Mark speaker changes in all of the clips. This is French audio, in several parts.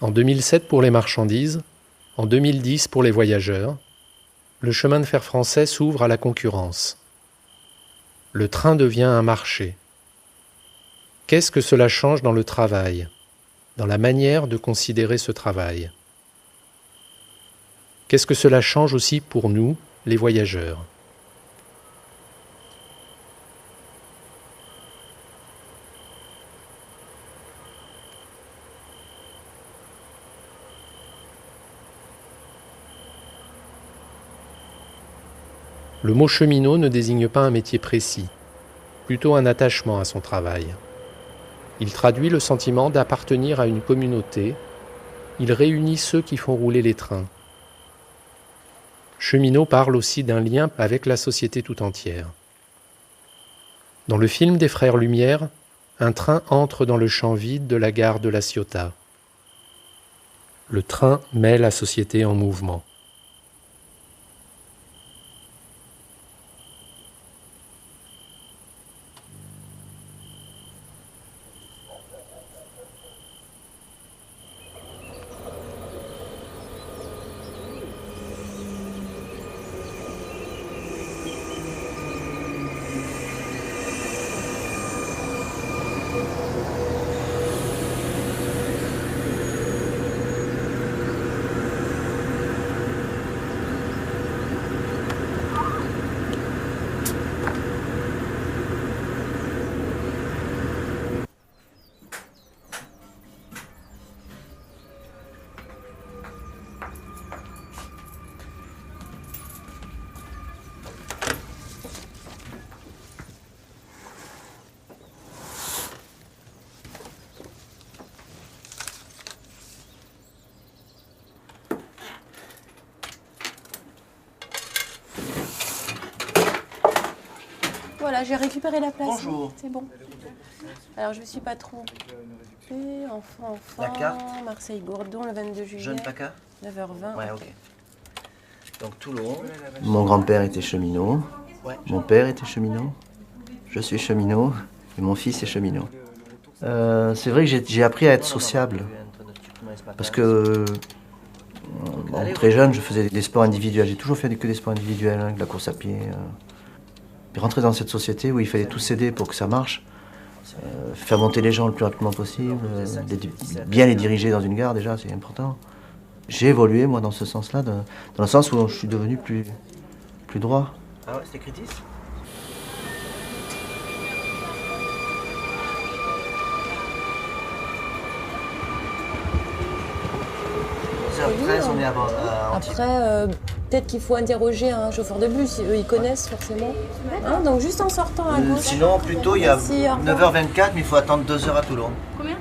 Speaker 1: En 2007 pour les marchandises, en 2010 pour les voyageurs, le chemin de fer français s'ouvre à la concurrence. Le train devient un marché. Qu'est-ce que cela change dans le travail, dans la manière de considérer ce travail? Qu'est-ce que cela change aussi pour nous, les voyageurs? Le mot cheminot ne désigne pas un métier précis, plutôt un attachement à son travail. Il traduit le sentiment d'appartenir à une communauté. Il réunit ceux qui font rouler les trains. Cheminot parle aussi d'un lien avec la société tout entière. Dans le film des Frères Lumière, un train entre dans le champ vide de la gare de La Ciotat. Le train met la société en mouvement.
Speaker 2: Voilà, j'ai récupéré la place.
Speaker 3: Bonjour.
Speaker 2: C'est bon. Alors, je me suis pas trompée. Enfant,
Speaker 3: Dakar.
Speaker 2: Marseille-Gourdon, le 22 juillet.
Speaker 3: Jeune PACA
Speaker 2: 9h20.
Speaker 3: Ouais, ok. Donc Toulon.
Speaker 4: Mon grand-père était cheminot,
Speaker 3: Ouais.
Speaker 4: mon père était cheminot, je suis cheminot et mon fils est cheminot. C'est vrai que j'ai appris à être sociable parce que très jeune je faisais des sports individuels, j'ai toujours fait que des sports individuels, hein, de la course à pied. Et rentrer dans cette société où il fallait tous s'aider pour que ça marche, faire monter les gens le plus rapidement possible, bien les diriger dans une gare déjà, c'est important. J'ai évolué moi dans ce sens-là, dans le sens où je suis devenu plus droit.
Speaker 3: Ah ouais, c'était Critis. On est à Antibes.
Speaker 2: Après, peut-être qu'il faut interroger un chauffeur de bus. Eux, ils connaissent forcément. Hein, donc, juste en sortant à gauche.
Speaker 3: Sinon, plutôt, il y a
Speaker 2: Merci, au revoir.
Speaker 3: 9h24, mais il faut attendre 2 heures à Toulon.
Speaker 5: Combien?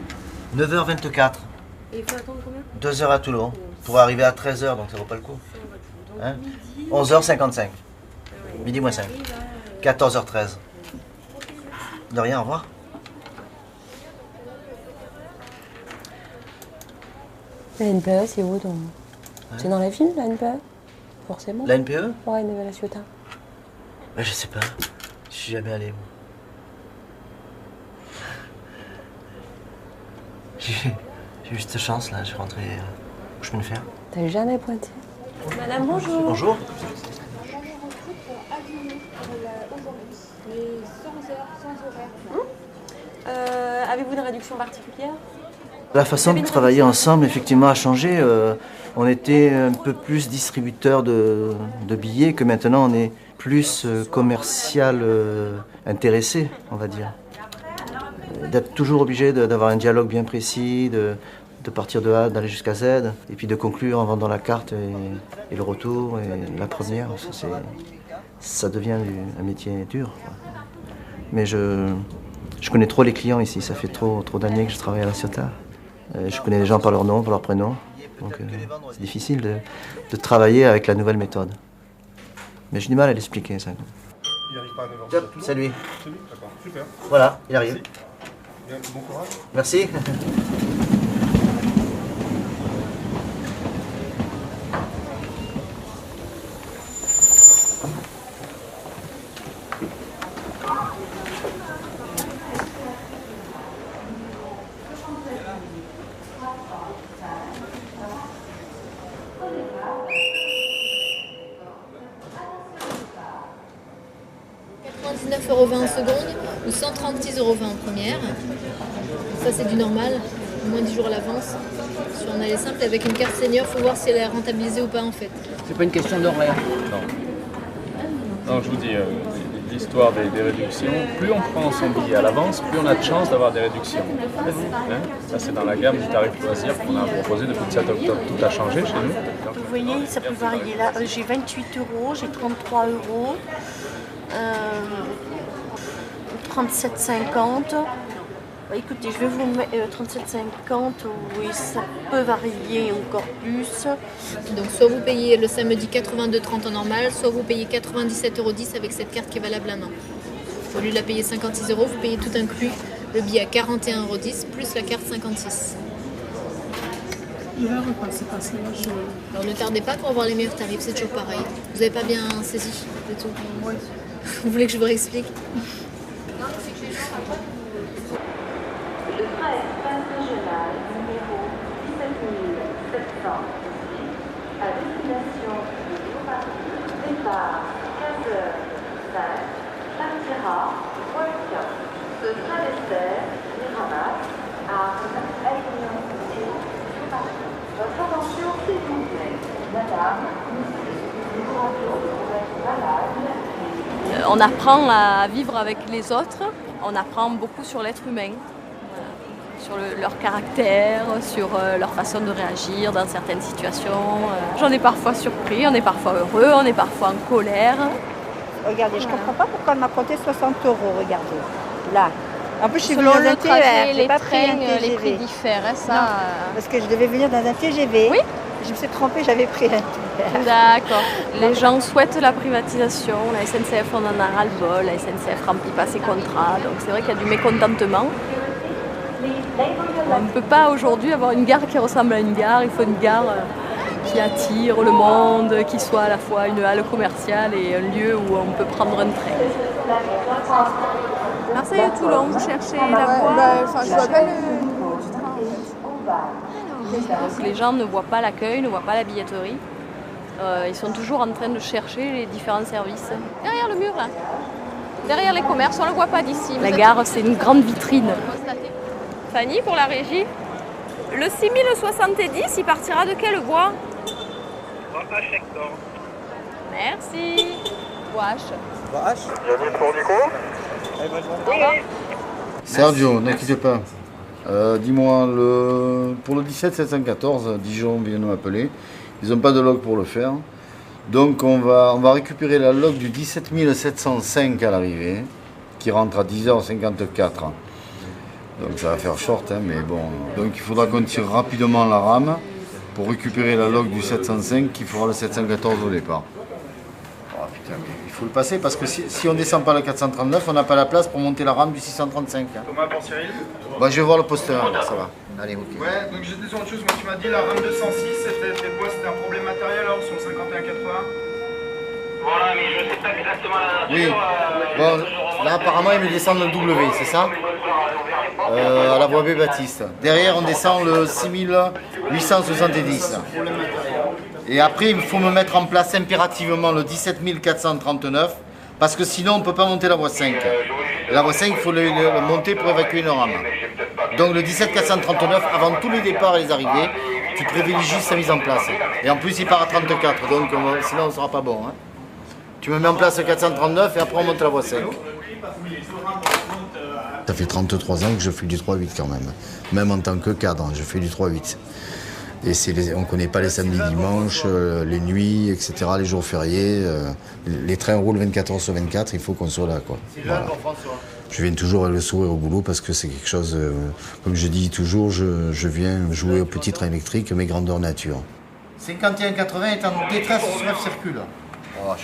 Speaker 3: 9h24,
Speaker 5: Et il faut attendre combien?
Speaker 3: 2 heures à Toulon, pour arriver à 13h, donc ça vaut pas le coup. Hein 11h55, midi moins 5, 14h13. De rien, au revoir.
Speaker 2: La NPE, c'est où donc? C'est dans la ville, la NPE? Forcément.
Speaker 3: La NPE?
Speaker 2: Ouais, Nouvelle La Ciotat.
Speaker 3: Ouais, je sais pas. Je suis jamais allé. Moi. J'ai eu cette chance là, je suis rentré où je peux le faire.
Speaker 2: T'as jamais pointé? Madame, bonjour.
Speaker 3: Bonjour.
Speaker 2: Avez-vous une réduction particulière?
Speaker 4: La façon de travailler ensemble, effectivement, a changé. On était un peu plus distributeur de billets que maintenant on est plus commercial intéressé, on va dire. D'être toujours obligé d'avoir un dialogue bien précis, de partir de A, d'aller jusqu'à Z, et puis de conclure en vendant la carte et le retour et la première. Ça devient un métier dur, quoi. Mais je connais trop les clients ici, ça fait trop d'années que je travaille à La Ciotat. Je connais les gens par leur nom, par leur prénom. Donc c'est difficile de travailler avec la nouvelle méthode. Mais j'ai du mal à l'expliquer, ça.
Speaker 6: Il arrive pas à 9h.
Speaker 3: Top, c'est lui.
Speaker 6: C'est lui. D'accord, super.
Speaker 3: Voilà, il arrive.
Speaker 6: Bien, bon courage.
Speaker 3: Merci.
Speaker 5: 9,20 € en seconde ou 136,20 € en première. Ça c'est du normal, moins 10 jours à l'avance. Si on a les simples avec une carte senior, il faut voir si elle est rentabilisée ou pas en fait.
Speaker 7: C'est pas une question d'horaire.
Speaker 8: Non, je vous dis, l'histoire des réductions, plus on prend son billet à l'avance, plus on a de chances d'avoir des réductions. Hein, ça c'est dans la gamme du tarif loisir qu'on a proposé depuis le 7 octobre. Tout a changé chez nous.
Speaker 9: Vous voyez, ça peut varier. Là, j'ai 28 €, j'ai 33 €, 37,50 €. Bah, écoutez, je vais vous mettre 37,50 €, oui, ça peut varier encore plus.
Speaker 5: Donc soit vous payez le samedi 82,30 € en normal, soit vous payez 97,10 € avec cette carte qui est valable un an. Au lieu de la payer 56 €, vous payez tout inclus le billet à 41,10 € plus la carte 56. Alors ne tardez pas pour avoir les meilleurs tarifs, c'est toujours pareil. Vous n'avez pas bien saisi du tout. Vous voulez que je vous réexplique?
Speaker 10: Le train express régional numéro 17706 à destination de Paris, départ 15h05, partira Washington. Ce train dessert Miramas à Aignan de Paris. Votre attention s'il vous plaît. Madame, monsieur, nous vous rappelons de vous mettre malade.
Speaker 9: On apprend à vivre avec les autres, on apprend beaucoup sur l'être humain. Sur leur caractère, sur leur façon de réagir dans certaines situations. J'en ai parfois surpris, on est parfois heureux, on est parfois en colère.
Speaker 11: Regardez, je ne comprends pas pourquoi elle m'a compté 60 €, regardez. Là. En plus, je suis venue
Speaker 9: Selon
Speaker 11: dans un
Speaker 9: le trajet,
Speaker 11: TER,
Speaker 9: les
Speaker 11: j'ai pas pris un
Speaker 9: trains, les prix
Speaker 11: TGV.
Speaker 9: diffèrent, hein, ça.
Speaker 11: Non, parce que je devais venir dans un TGV.
Speaker 9: Oui.
Speaker 11: Je me suis trompée, j'avais pris un TER.
Speaker 9: D'accord. Les gens souhaitent la privatisation, la SNCF on en a ras-le-bol, la SNCF ne remplit pas ses contrats, donc c'est vrai qu'il y a du mécontentement. On ne peut pas aujourd'hui avoir une gare qui ressemble à une gare, il faut une gare qui attire le monde, qui soit à la fois une halle commerciale et un lieu où on peut prendre un train. Marseille à Toulon, vous cherchez la voie?
Speaker 12: Je vois pas le numéro du train en fait.
Speaker 9: Donc les gens ne voient pas l'accueil, ne voient pas la billetterie. Ils sont toujours en train de chercher les différents services. Derrière le mur, là. Derrière les commerces, on ne le voit pas d'ici. La gare, c'est une grande vitrine. Fanny, pour la régie, le 6070, il partira de quelle voie? Merci. Wash.
Speaker 13: Sergio, ne quittez pas. Dis-moi, pour le 17 714, Dijon vient de m'appeler. Ils n'ont pas de log pour le faire. Donc on va récupérer la log du 17 705 à l'arrivée, qui rentre à 10h54. Donc ça va faire short, hein, mais bon. Donc il faudra qu'on tire rapidement la rame pour récupérer la log du 705 qui fera le 714 au départ. Oh, putain, mais il faut le passer parce que si on ne descend pas le 439, on n'a pas la place pour monter la rame du 635. Hein.
Speaker 6: Thomas pour Cyril.
Speaker 13: Bah, je vais voir le poster, alors, ça va. Allez, ok.
Speaker 6: Ouais, donc j'étais sur autre chose. Moi, tu m'as dit la rame 206, c'était quoi? C'était un problème matériel alors sur le 5180?
Speaker 14: Voilà, mais je sais pas exactement la
Speaker 13: Oui.
Speaker 14: nature.
Speaker 13: Bon, là apparemment ils me descendent le W, c'est ça? À la voie B Baptiste. Derrière on descend le 6870. Et après il faut me mettre en place impérativement le 17 439 parce que sinon on ne peut pas monter la voie 5. La voie 5 il faut le monter pour évacuer une rame. Donc le 17 439 avant tous les départs et les arrivées, tu privilégies sa mise en place. Et en plus il part à 34 donc sinon on ne sera pas bon. Hein. Tu me mets en place le 439 et après on monte la voie 5. Ça fait 33 ans que je fais du 3-8 quand même. Même en tant que cadre, je fais du 3-8. Et on ne connaît pas les samedis, dimanches, les nuits, etc., les jours fériés. Les trains roulent 24 heures sur 24, il faut qu'on soit là, quoi. Voilà. Je viens toujours avec le sourire au boulot parce que c'est quelque chose, comme je dis toujours, je viens jouer au petit train électrique, mes grandeurs nature. 51-80 est en détresse sur F circule. Oh,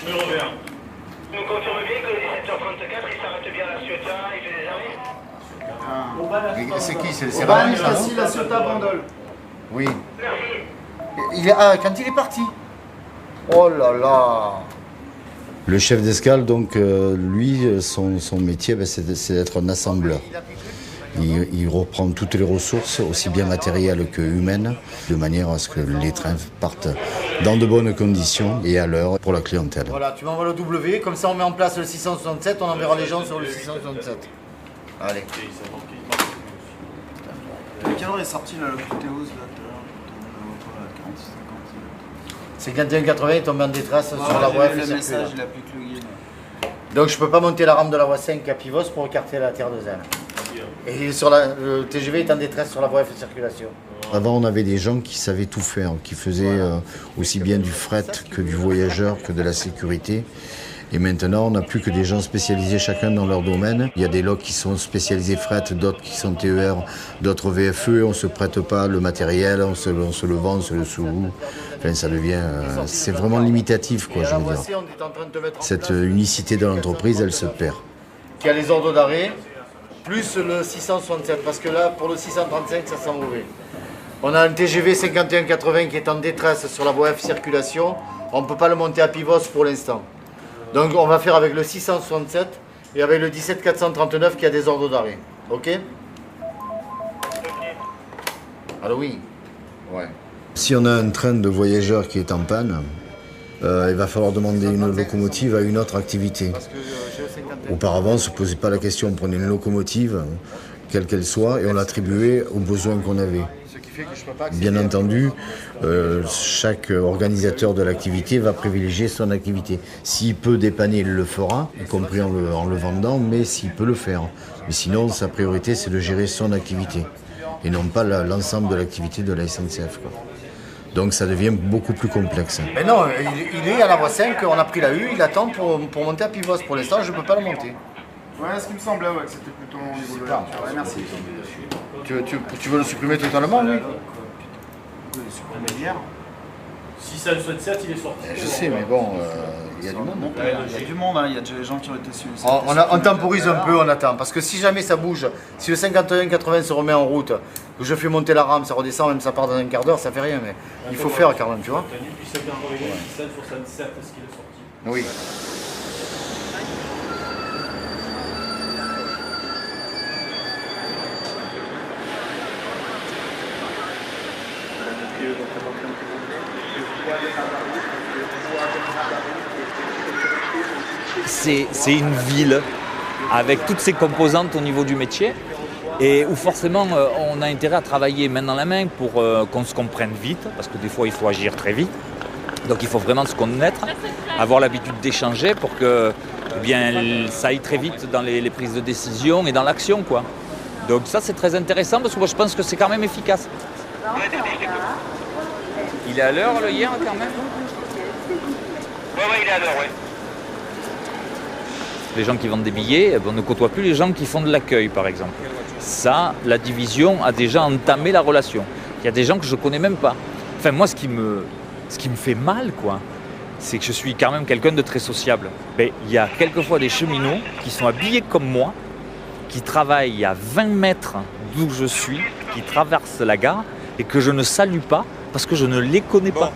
Speaker 14: Nous confirme bien que le 17h34, il s'arrête bien à la Ciotat, il fait des arrêts.
Speaker 13: C'est qui? C'est Rami, ça, non?
Speaker 6: La Ciotat Bandol.
Speaker 13: Oui. Quand il est parti. Oh là là. Le chef d'escale, donc, lui, son métier, c'est d'être un assembleur. Il reprend toutes les ressources, aussi bien matérielles que humaines, de manière à ce que les trains partent dans de bonnes conditions et à l'heure pour la clientèle.
Speaker 3: Voilà, tu m'envoies le W, comme ça on met en place le 667, on enverra les gens sur le 667. Allez.
Speaker 6: Quelle heure est sorti là, le Théos là,
Speaker 3: 51-80, il tombe en détresse sur la voie F.
Speaker 6: Le message, il a plus que le guide.
Speaker 3: Donc je peux pas monter la rampe de la voie 5 à Pivos pour écarter la terre de Zen. Et sur le TGV est en détresse sur la voie F de circulation.
Speaker 13: Avant, on avait des gens qui savaient tout faire, qui faisaient aussi bien du fret que du voyageur, que de la sécurité. Et maintenant, on n'a plus que des gens spécialisés chacun dans leur domaine. Il y a des locs qui sont spécialisés fret, d'autres qui sont TER, d'autres VFE. On ne se prête pas le matériel, on se le vend, on se le sous-loue. Enfin, ça devient... c'est vraiment limitatif, quoi, je veux dire. Cette unicité de l'entreprise, elle se perd.
Speaker 3: Il y a les ordres d'arrêt, plus le 667, parce que là, pour le 635, ça sent mauvais. On a un TGV 51-80 qui est en détresse sur la voie F circulation. On ne peut pas le monter à Pivos pour l'instant. Donc on va faire avec le 667 et avec le 17439 qui a des ordres d'arrêt. Ok? Alors oui.
Speaker 13: Ouais. Si on a un train de voyageurs qui est en panne, il va falloir demander une locomotive à une autre activité. Auparavant, on ne se posait pas la question. On prenait une locomotive, quelle qu'elle soit, et on l'attribuait aux besoins qu'on avait. Bien entendu, chaque organisateur de l'activité va privilégier son activité. S'il peut dépanner, il le fera, y compris en le vendant, mais s'il peut le faire. Mais sinon, sa priorité, c'est de gérer son activité, et non pas l'ensemble de l'activité de la SNCF, quoi. Donc ça devient beaucoup plus complexe.
Speaker 3: Mais non, il est à la voie 5, on a pris la U, il attend pour monter à Pivos. Pour l'instant, je ne peux pas le monter.
Speaker 6: Ouais, ce qui me semblait, ouais, que c'était plutôt au niveau de la... Ouais, merci.
Speaker 3: Tu veux le supprimer totalement, lui?
Speaker 6: Le supprimer hier.
Speaker 7: 667, il est sorti.
Speaker 3: Je sais, mais bon, il y a du monde.
Speaker 6: Il y a du monde, hein. Il y a déjà des gens qui ont été suivis.
Speaker 3: On temporise un peu, on attend. Parce que si jamais ça bouge, si le 51-80 se remet en route, que je fais monter la rame, ça redescend, même ça part dans un quart d'heure, ça fait rien. Mais il faut faire quand même, tu vois.
Speaker 7: Puis 77 sur 77, est-ce qu'il est sorti?
Speaker 3: Oui.
Speaker 15: C'est une ville avec toutes ses composantes au niveau du métier et où forcément on a intérêt à travailler main dans la main pour qu'on se comprenne vite, parce que des fois il faut agir très vite. Donc il faut vraiment se connaître, avoir l'habitude d'échanger pour que ça aille très vite dans les prises de décision et dans l'action, quoi. Donc ça c'est très intéressant parce que moi je pense que c'est quand même efficace. Il est à l'heure le hier quand même?
Speaker 14: Ouais, il est à l'heure, ouais.
Speaker 15: Les gens qui vendent des billets, on ne côtoie plus les gens qui font de l'accueil, par exemple. Ça, la division a déjà entamé la relation. Il y a des gens que je ne connais même pas. Enfin, moi, ce qui me fait mal, quoi, c'est que je suis quand même quelqu'un de très sociable. Mais il y a quelquefois des cheminots qui sont habillés comme moi, qui travaillent à 20 mètres d'où je suis, qui traversent la gare et que je ne salue pas parce que je ne les connais pas.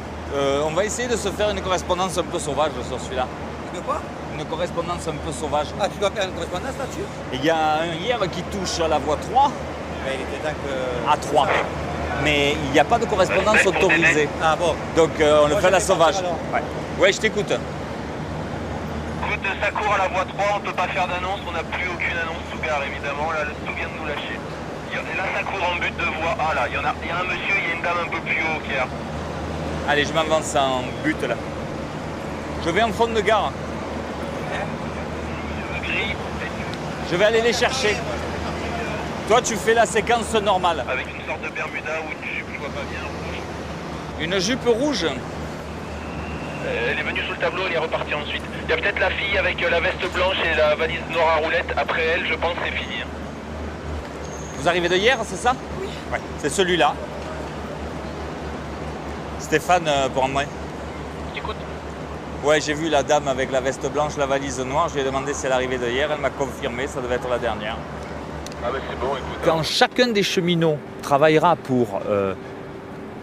Speaker 15: On va essayer de se faire une correspondance un peu sauvage sur celui-là.
Speaker 16: De quoi?
Speaker 15: Une correspondance un peu sauvage.
Speaker 16: Ah, tu dois faire une correspondance là-dessus?
Speaker 15: Il y a un hier qui touche à la voie 3.
Speaker 16: Mais il était temps que...
Speaker 15: À 3. Mais il n'y a pas de correspondance autorisée.
Speaker 16: Ah bon.
Speaker 15: Donc on le fait à la sauvage. Ouais, je t'écoute.
Speaker 14: Écoute, ça court à la voie 3, on ne peut pas faire d'annonce, on n'a plus aucune annonce sous gare évidemment, là le Stou vient de nous lâcher. Et là ça court en but de voie. Ah là, il y a un monsieur, il y a une dame un peu plus haut qui est.
Speaker 15: Allez, je m'avance en but là. Je vais en front de gare. Je vais aller les chercher. Toi, tu fais la séquence normale.
Speaker 14: Avec une sorte de Bermuda ou une jupe, je vois pas bien, rouge.
Speaker 15: Une jupe rouge?
Speaker 14: Elle est venue sous le tableau, elle est repartie ensuite. Il y a peut-être la fille avec la veste blanche et la valise noire à roulettes. Après elle, je pense que c'est fini.
Speaker 15: Vous arrivez de hier, c'est ça? Oui. Ouais, c'est celui-là. Stéphane, pour moi.
Speaker 14: Écoute.
Speaker 15: Ouais, j'ai vu la dame avec la veste blanche, la valise noire. Je lui ai demandé si elle arrivait de hier. Elle m'a confirmé, ça devait être la dernière.
Speaker 14: Ah bah c'est bon, écoute.
Speaker 15: Quand chacun des cheminots travaillera pour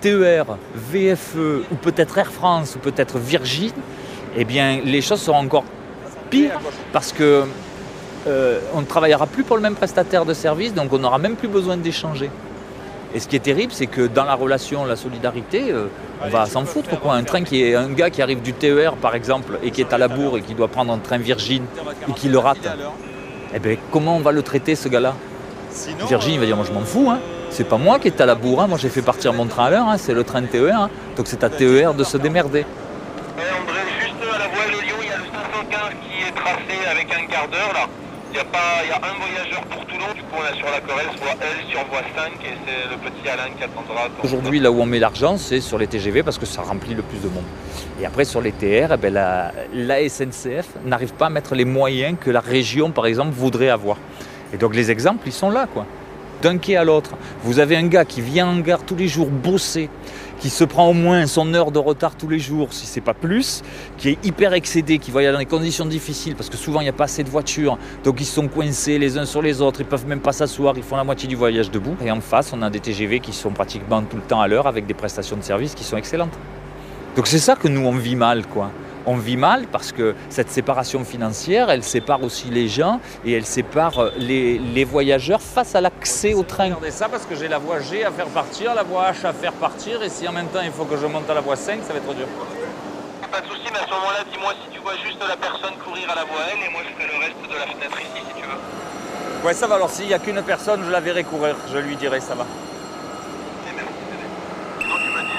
Speaker 15: TER, VFE, ou peut-être Air France, ou peut-être Virgin, eh bien les choses seront encore pires parce que on ne travaillera plus pour le même prestataire de service, donc on n'aura même plus besoin d'échanger. Et ce qui est terrible, c'est que dans la relation, la solidarité, on va s'en foutre, quoi. Un gars qui arrive du TER, par exemple, et qui est à la bourre et qui doit prendre un train Virgin et qui le rate, eh bien, comment on va le traiter, ce gars-là? Virgin, il va dire, moi je m'en fous, hein. C'est pas moi qui est à la bourre, hein. Moi j'ai fait partir mon train à l'heure, hein. C'est le train TER, hein. Donc c'est à TER de se démerder.
Speaker 14: André, juste à la voie Lyon, il y a le 515 qui est tracé avec un quart d'heure là. Il y a un voyageur pour Toulon, du coup on est sur la Corrèze, voie L sur voie 5 et c'est le petit Alain qui attendra.
Speaker 15: Aujourd'hui, là où on met l'argent, c'est sur les TGV parce que ça remplit le plus de monde. Et après, sur les TR, eh ben, la SNCF n'arrive pas à mettre les moyens que la région, par exemple, voudrait avoir. Et donc les exemples, ils sont là, quoi. D'un quai à l'autre, vous avez un gars qui vient en gare tous les jours bosser, qui se prend au moins son heure de retard tous les jours, si c'est pas plus, qui est hyper excédé, qui voyage dans des conditions difficiles, parce que souvent il n'y a pas assez de voitures, donc ils sont coincés les uns sur les autres, ils peuvent même pas s'asseoir, ils font la moitié du voyage debout. Et en face, on a des TGV qui sont pratiquement tout le temps à l'heure, avec des prestations de service qui sont excellentes. Donc c'est ça que nous, on vit mal, quoi. On vit mal parce que cette séparation financière, elle sépare aussi les gens et elle sépare les voyageurs face à l'accès au train. Regardez ça parce que j'ai la voie G à faire partir, la voie H à faire partir et si en même temps il faut que je monte à la voie 5, ça va être trop dur.
Speaker 14: Pas de souci, mais à ce moment-là, dis-moi si tu vois juste la personne courir à la voie L et moi je ferai le reste de la fenêtre ici si tu veux.
Speaker 15: Ouais, ça va, alors s'il n'y a qu'une personne, je la verrai courir, je lui dirai, ça va.
Speaker 14: Sinon tu me dis.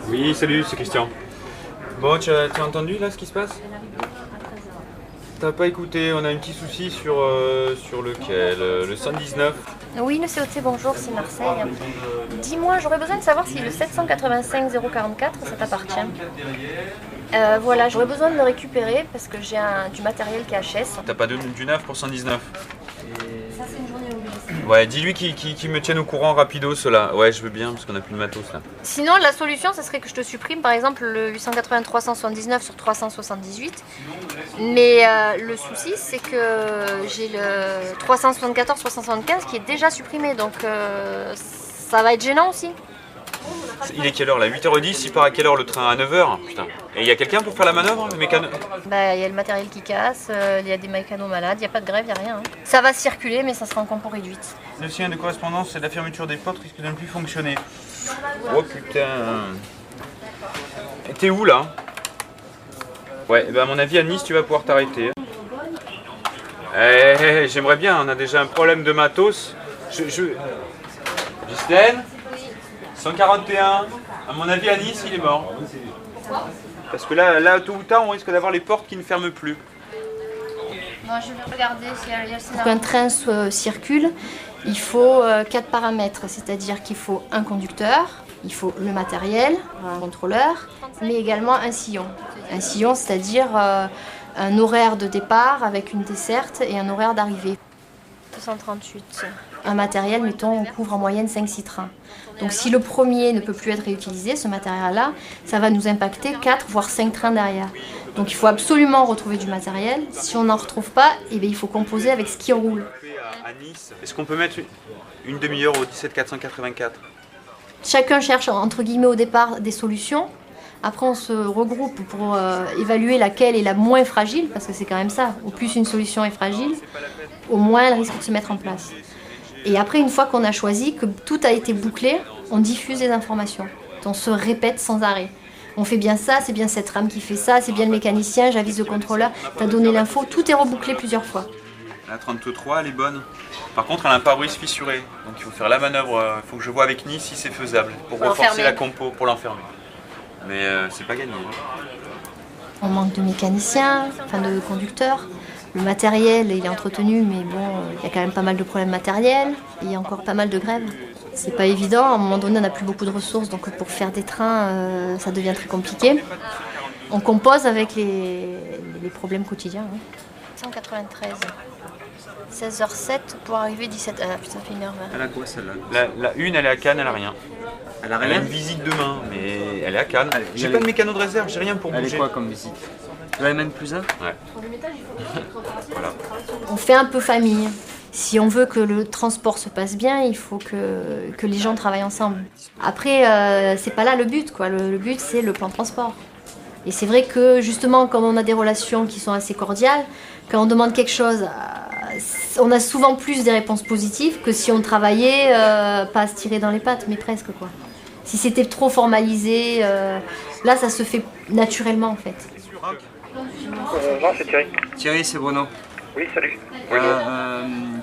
Speaker 17: Oui, salut, c'est Christian. Bon, tu as entendu là ce qui se passe? T'as pas écouté, on a un petit souci sur lequel? Le 119.
Speaker 18: Oui, le COT, bonjour, c'est Marseille. Dis-moi, j'aurais besoin de savoir si le 785 044, ça t'appartient. Voilà, j'aurais besoin de le récupérer parce que j'ai du matériel qui est HS.
Speaker 17: T'as pas du neuf pour 119?
Speaker 18: Ça, c'est une journée oblige.
Speaker 17: Ouais, dis-lui qu'il me tienne au courant rapido, cela. Ouais, je veux bien, parce qu'on a plus de matos là.
Speaker 18: Sinon, la solution, ce serait que je te supprime, par exemple, le 880 379 sur 378. Mais le souci, c'est que j'ai le 374 375 qui est déjà supprimé, donc ça va être gênant aussi.
Speaker 17: Il est quelle heure là? 8h10, il part à quelle heure le train? À 9h? Putain. Et il y a quelqu'un pour faire la manœuvre, le mécano?
Speaker 18: Bah, il y a le matériel qui casse, il y a des mécanos malades, il n'y a pas de grève, il n'y a rien. Hein. Ça va circuler, mais ça sera en compo réduite.
Speaker 17: Le signe de correspondance, c'est la fermeture des portes risque de ne plus fonctionner. Oh putain. T'es où là? Ouais, bah à mon avis à Nice tu vas pouvoir t'arrêter. J'aimerais bien, on a déjà un problème de matos. Justine 141, à mon avis à Nice il est mort. Parce que là tout ou tard on risque d'avoir les portes qui ne ferment plus.
Speaker 18: Bon, je vais regarder s'il y a pour qu'un train circule, il faut 4 paramètres, c'est-à-dire qu'il faut un conducteur, il faut le matériel, un contrôleur, mais également un sillon. Un sillon, c'est-à-dire un horaire de départ avec une desserte et un horaire d'arrivée. 238. Un matériel, mettons, on couvre en moyenne 5-6 trains. Donc si le premier ne peut plus être réutilisé, ce matériel-là, ça va nous impacter 4 voire 5 trains derrière. Donc il faut absolument retrouver du matériel. Si on n'en retrouve pas, eh bien, il faut composer avec ce qui roule.
Speaker 17: À Nice, est-ce qu'on peut mettre une demi-heure au 17 484?
Speaker 18: Chacun cherche, entre guillemets, au départ, des solutions. Après, on se regroupe pour évaluer laquelle est la moins fragile, parce que c'est quand même ça. Au plus une solution est fragile, au moins elle risque de se mettre en place. Et après, une fois qu'on a choisi, que tout a été bouclé, on diffuse les informations. On se répète sans arrêt. On fait bien ça, c'est bien cette rame qui fait ça, c'est bien le mécanicien, j'avise le contrôleur, t'as donné l'info, tout est rebouclé plusieurs fois.
Speaker 17: La 33, elle est bonne. Par contre, elle a un pare-brise fissuré. Donc il faut faire la manœuvre, il faut que je vois avec Nice si c'est faisable, pour renforcer la compo, pour l'enfermer. Mais c'est pas gagné.
Speaker 18: On manque de mécaniciens, enfin de conducteurs. Le matériel, il est entretenu, mais bon, il y a quand même pas mal de problèmes matériels. Il y a encore pas mal de grèves. C'est pas évident, à un moment donné, on n'a plus beaucoup de ressources, donc pour faire des trains, ça devient très compliqué. On compose avec les problèmes quotidiens. Hein. 193. 16h07 pour arriver 17h. Ah putain, ça fait 1h20.
Speaker 17: Elle a quoi celle-là? La une, elle est à Cannes, elle a rien. Elle a une visite demain, mais elle est à Cannes. J'ai pas de mécano de réserve, j'ai rien pour bouger.
Speaker 19: Elle est quoi comme visite? Le MN+1?
Speaker 17: Ouais. Voilà.
Speaker 18: On fait un peu famille. Si on veut que le transport se passe bien, il faut que les gens travaillent ensemble. Après, c'est pas là le but, quoi. Le but, c'est le plan de transport. Et c'est vrai que justement, comme on a des relations qui sont assez cordiales, quand on demande quelque chose, on a souvent plus des réponses positives que si on travaillait pas à se tirer dans les pattes, mais presque quoi. Si c'était trop formalisé, là ça se fait naturellement en fait.
Speaker 16: Non, c'est Thierry.
Speaker 19: Thierry, c'est Bruno.
Speaker 16: Oui, salut.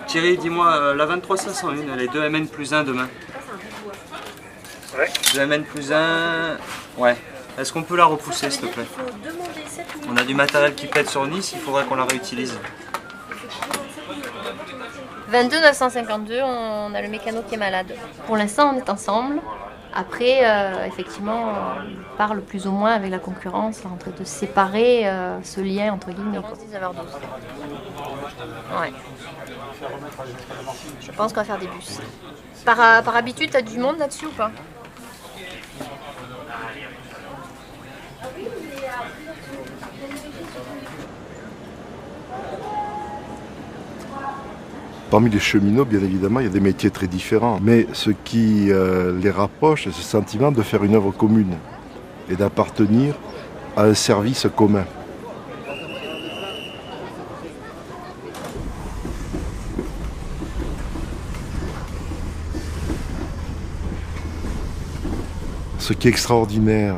Speaker 19: Thierry, dis-moi, la 23501, elle est 2 MN plus 1 demain.
Speaker 16: Ouais.
Speaker 19: 2 MN plus 1, ouais. Est-ce qu'on peut la repousser, s'il te plaît? On a du matériel qui pète sur Nice, il faudrait qu'on la réutilise.
Speaker 18: 22 952, on a le mécano qui est malade. Pour l'instant, on est ensemble. Après, effectivement, on parle plus ou moins avec la concurrence en train de séparer ce lien entre guillemets. 19h12. Ouais. Je pense qu'on va faire des bus. Par habitude, tu as du monde là-dessus ou pas?
Speaker 20: Parmi les cheminots, bien évidemment, il y a des métiers très différents. Mais ce qui les rapproche, c'est ce sentiment de faire une œuvre commune et d'appartenir à un service commun. Ce qui est extraordinaire,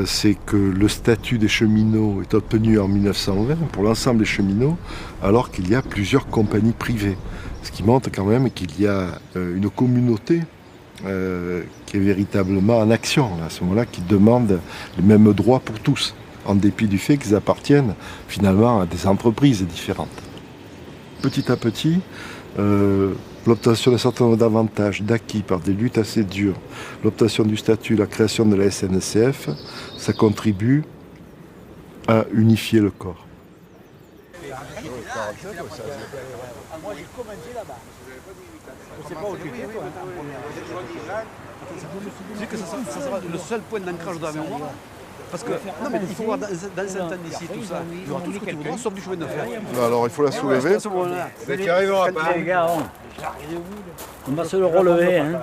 Speaker 20: c'est que le statut des cheminots est obtenu en 1920 pour l'ensemble des cheminots, alors qu'il y a plusieurs compagnies privées. Ce qui montre quand même qu'il y a une communauté qui est véritablement en action, à ce moment-là, qui demande les mêmes droits pour tous, en dépit du fait qu'ils appartiennent finalement à des entreprises différentes. Petit à petit, l'obtention d'un certain nombre d'avantages, d'acquis par des luttes assez dures, l'obtention du statut, la création de la SNCF, ça contribue à unifier le corps.
Speaker 21: Moi j'ai commencé là-bas. Je sais pas où tu es. Tu sais que ça sera le seul point d'ancrage de la mémoire. Parce que, non mais il faut voir dans 5 ans d'ici tout ça, il y aura tout ce que tu voudras sauf du chemin de fer.
Speaker 20: Alors il faut la soulever.
Speaker 21: Mais tu arriveras pas.
Speaker 22: Les gars, on va se le relever. Hein.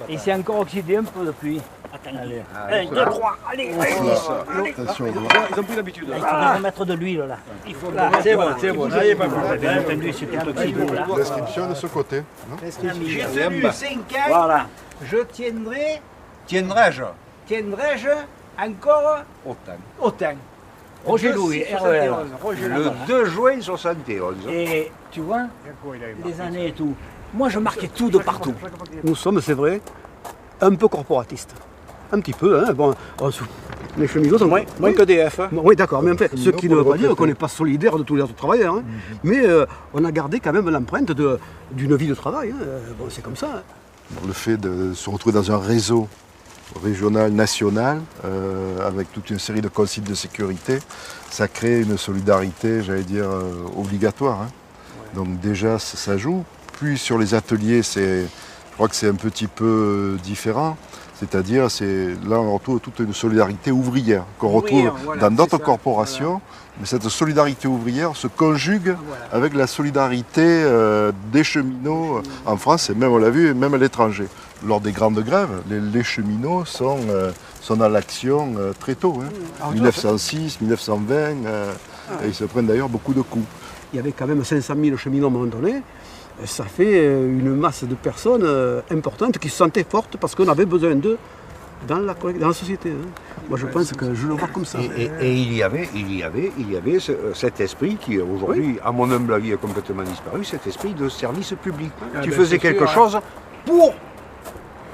Speaker 22: Et c'est encore oxydé un peu depuis. Allez. 1, 2, 3, allez, allez.
Speaker 20: Attention,
Speaker 21: ils ont pris l'habitude.
Speaker 22: Il faut mettre de l'huile là. Il faut
Speaker 21: c'est bon, n'ayez pas peur.
Speaker 22: Bien entendu, c'est tout oxydé là.
Speaker 20: L'inscription de ce côté.
Speaker 21: J'ai tenu 5 ans. Voilà. Je tiendrai-je encore autant.
Speaker 22: Roger Louis, REL.
Speaker 21: Le 2 juin 71.
Speaker 22: Et tu vois, les années et tout. Moi, je marquais tout de partout.
Speaker 21: Nous sommes, c'est vrai, un peu corporatistes. Un petit peu, hein. Bon, les cheminots sont moins qu'EDF. Hein. Oui, d'accord, mais en fait, ce qui ne veut pas dire qu'on n'est pas solidaire de tous les autres travailleurs. Hein. Mais on a gardé quand même l'empreinte d'une vie de travail. Hein. Bon, c'est comme ça. Hein.
Speaker 20: Le fait de se retrouver dans un réseau régional, national, avec toute une série de consignes de sécurité, ça crée une solidarité, j'allais dire, obligatoire. Hein. Ouais. Donc déjà, ça joue. Puis sur les ateliers, je crois que c'est un petit peu différent. C'est-à-dire, là on retrouve toute une solidarité ouvrière qu'on retrouve dans d'autres corporations. Mais cette solidarité ouvrière se conjugue avec la solidarité des cheminots en France, et même, on l'a vu, même à l'étranger. Lors des grandes grèves, les cheminots sont dans l'action très tôt. Hein. 1906, 1920, et ils se prennent d'ailleurs beaucoup de coups.
Speaker 21: Il y avait quand même 500 000 cheminots à un moment donné. Ça fait une masse de personnes importantes qui se sentaient fortes parce qu'on avait besoin d'eux dans la société. Hein. Moi je pense que je le vois comme ça.
Speaker 23: Et il y avait cet esprit qui aujourd'hui, à mon humble avis, a complètement disparu, cet esprit de service public. Tu faisais quelque chose pour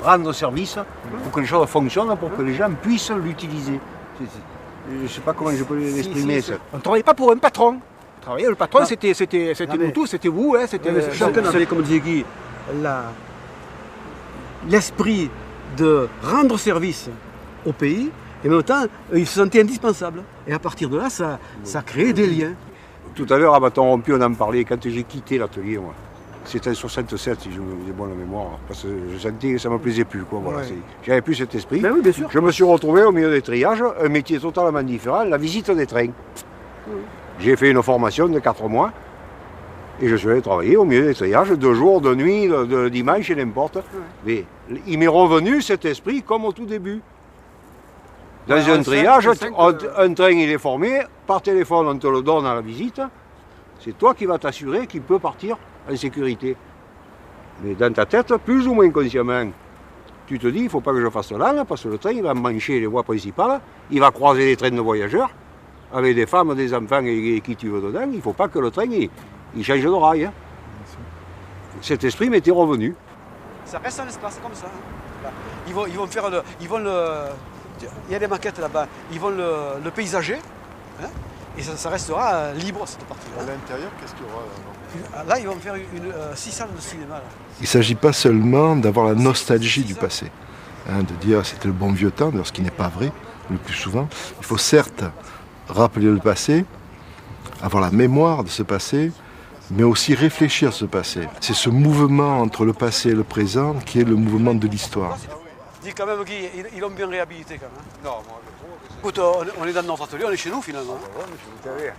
Speaker 23: rendre service, pour que les choses fonctionnent, pour que les gens puissent l'utiliser. Je ne sais pas comment je peux l'exprimer.
Speaker 21: On ne travaillait pas pour un patron. Le patron, c'était nous tous, c'était vous. Hein, chacun avait, comme disait Guy, l'esprit de rendre service au pays, et en même temps, il se sentait indispensable. Et à partir de là, ça créait des liens.
Speaker 23: Tout à l'heure, à Bâton Rompu, on en parlait, quand j'ai quitté l'atelier, moi. C'était en 67, si je me disais bon la mémoire, parce que je sentais que ça ne me plaisait plus. Voilà, j'avais plus cet esprit.
Speaker 21: Ben oui, bien sûr.
Speaker 23: Je me suis retrouvé au milieu des triages, un métier totalement différent, la visite des trains. J'ai fait une formation de 4 mois et je suis allé travailler au milieu des triages, de jour, de nuit, de dimanche et n'importe. Mais il m'est revenu cet esprit comme au tout début. Dans un triage, un train il est formé, par téléphone on te le donne à la visite, c'est toi qui vas t'assurer qu'il peut partir en sécurité. Mais dans ta tête, plus ou moins consciemment, tu te dis, il ne faut pas que je fasse là, parce que le train il va mancher les voies principales, il va croiser les trains de voyageurs, avec des femmes, des enfants et qui tu veux dedans, il ne faut pas que le train il change de rail. Hein. Cet esprit m'était revenu.
Speaker 21: Ça reste un espace comme ça. Hein. Ils vont faire il y a des maquettes là-bas, ils vont le paysager, hein, et ça restera libre cette partie-là.
Speaker 20: À l'intérieur, qu'est-ce qu'il y aura
Speaker 21: là, ils vont faire 6 salles de cinéma. Là.
Speaker 20: Il ne s'agit pas seulement d'avoir la nostalgie du passé, hein, de dire c'était le bon vieux temps, ce qui n'est pas vrai le plus souvent. Il faut certes rappeler le passé, avoir la mémoire de ce passé, mais aussi réfléchir à ce passé. C'est ce mouvement entre le passé et le présent qui est le mouvement de l'histoire.
Speaker 21: Dis quand même qu'ils l'ont bien réhabilité quand même. Non, moi je trouve que écoute, on est dans notre atelier, on est chez nous finalement.
Speaker 23: Ah, ouais, mais je vous dirais.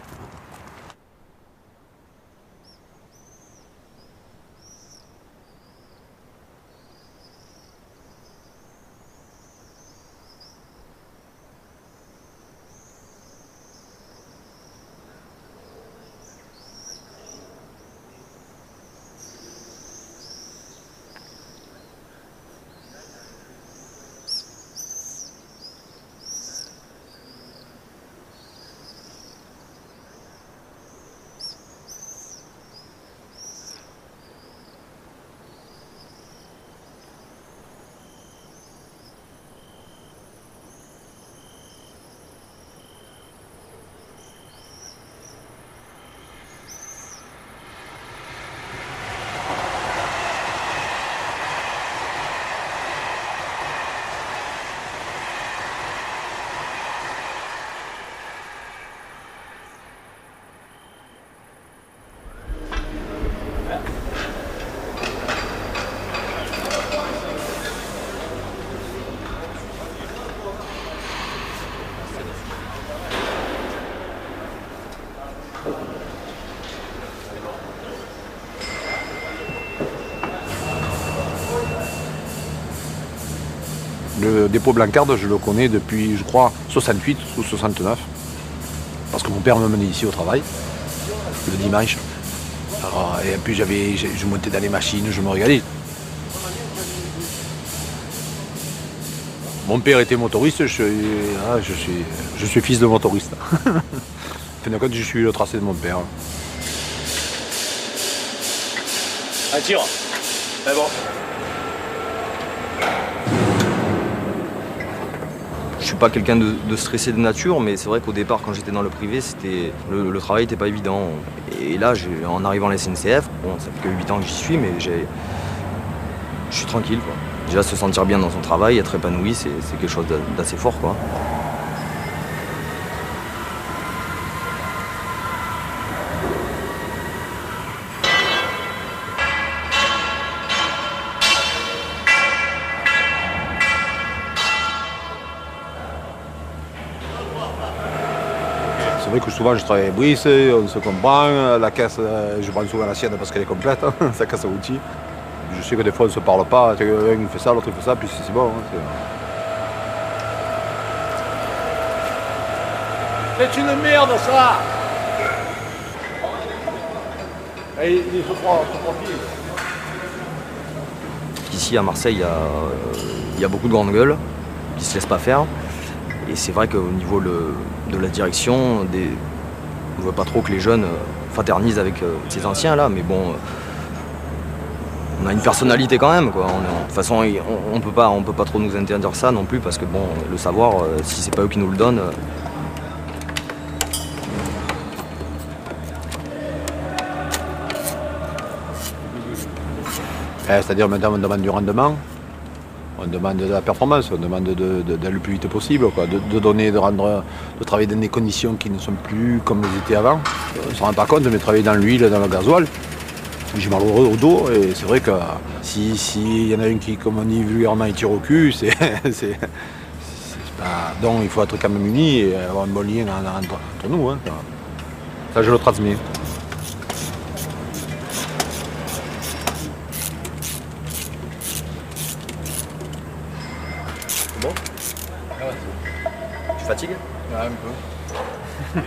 Speaker 23: Le dépôt Blancarde, je le connais depuis, je crois, 68 ou 69. Parce que mon père me menait ici au travail, le dimanche. Alors, et puis je montais dans les machines, je me régalais. Mon père était motoriste, je suis fils de motoriste. En fin de compte, je suis le tracé de mon père.
Speaker 7: Allez, tire. C'est bon.
Speaker 1: Je suis pas quelqu'un de stressé de nature, mais c'est vrai qu'au départ, quand j'étais dans le privé, le travail n'était pas évident. Et là, en arrivant à la SNCF, bon, ça fait que 8 ans que j'y suis, mais je suis tranquille, quoi. Déjà, se sentir bien dans son travail, être épanoui, c'est quelque chose d'assez fort, quoi.
Speaker 23: C'est vrai que souvent je travaille à Brice, on se comprend, la caisse, je prends souvent la sienne parce qu'elle est complète, sa caisse à outils. Je sais que des fois on ne se parle pas, un il fait ça, l'autre il fait ça, puis c'est bon.
Speaker 7: C'est une merde ça. Et il se prend pied.
Speaker 1: Ici à Marseille, il y a beaucoup de grandes gueules qui ne se laissent pas faire. Et c'est vrai qu'au niveau de la direction, on ne voit pas trop que les jeunes fraternisent avec ces anciens là, mais bon, on a une personnalité quand même, quoi. De toute façon, on peut pas trop nous interdire ça non plus, parce que bon, le savoir, si c'est pas eux qui nous le donnent.
Speaker 23: C'est-à-dire maintenant on demande du rendement. On demande de la performance, on demande d'aller le plus vite possible, quoi, de travailler dans des conditions qui ne sont plus comme elles étaient avant. On ne se rend pas compte, mais travailler dans l'huile, dans le gasoil, j'ai mal au dos, et c'est vrai que s'il y en a une qui, comme on dit vulgairement, il tire au cul, c'est pas... Donc il faut être quand même unis et avoir un bon lien entre nous. Hein. Ça, je le transmets.
Speaker 1: fatigues?
Speaker 2: Ouais, un peu.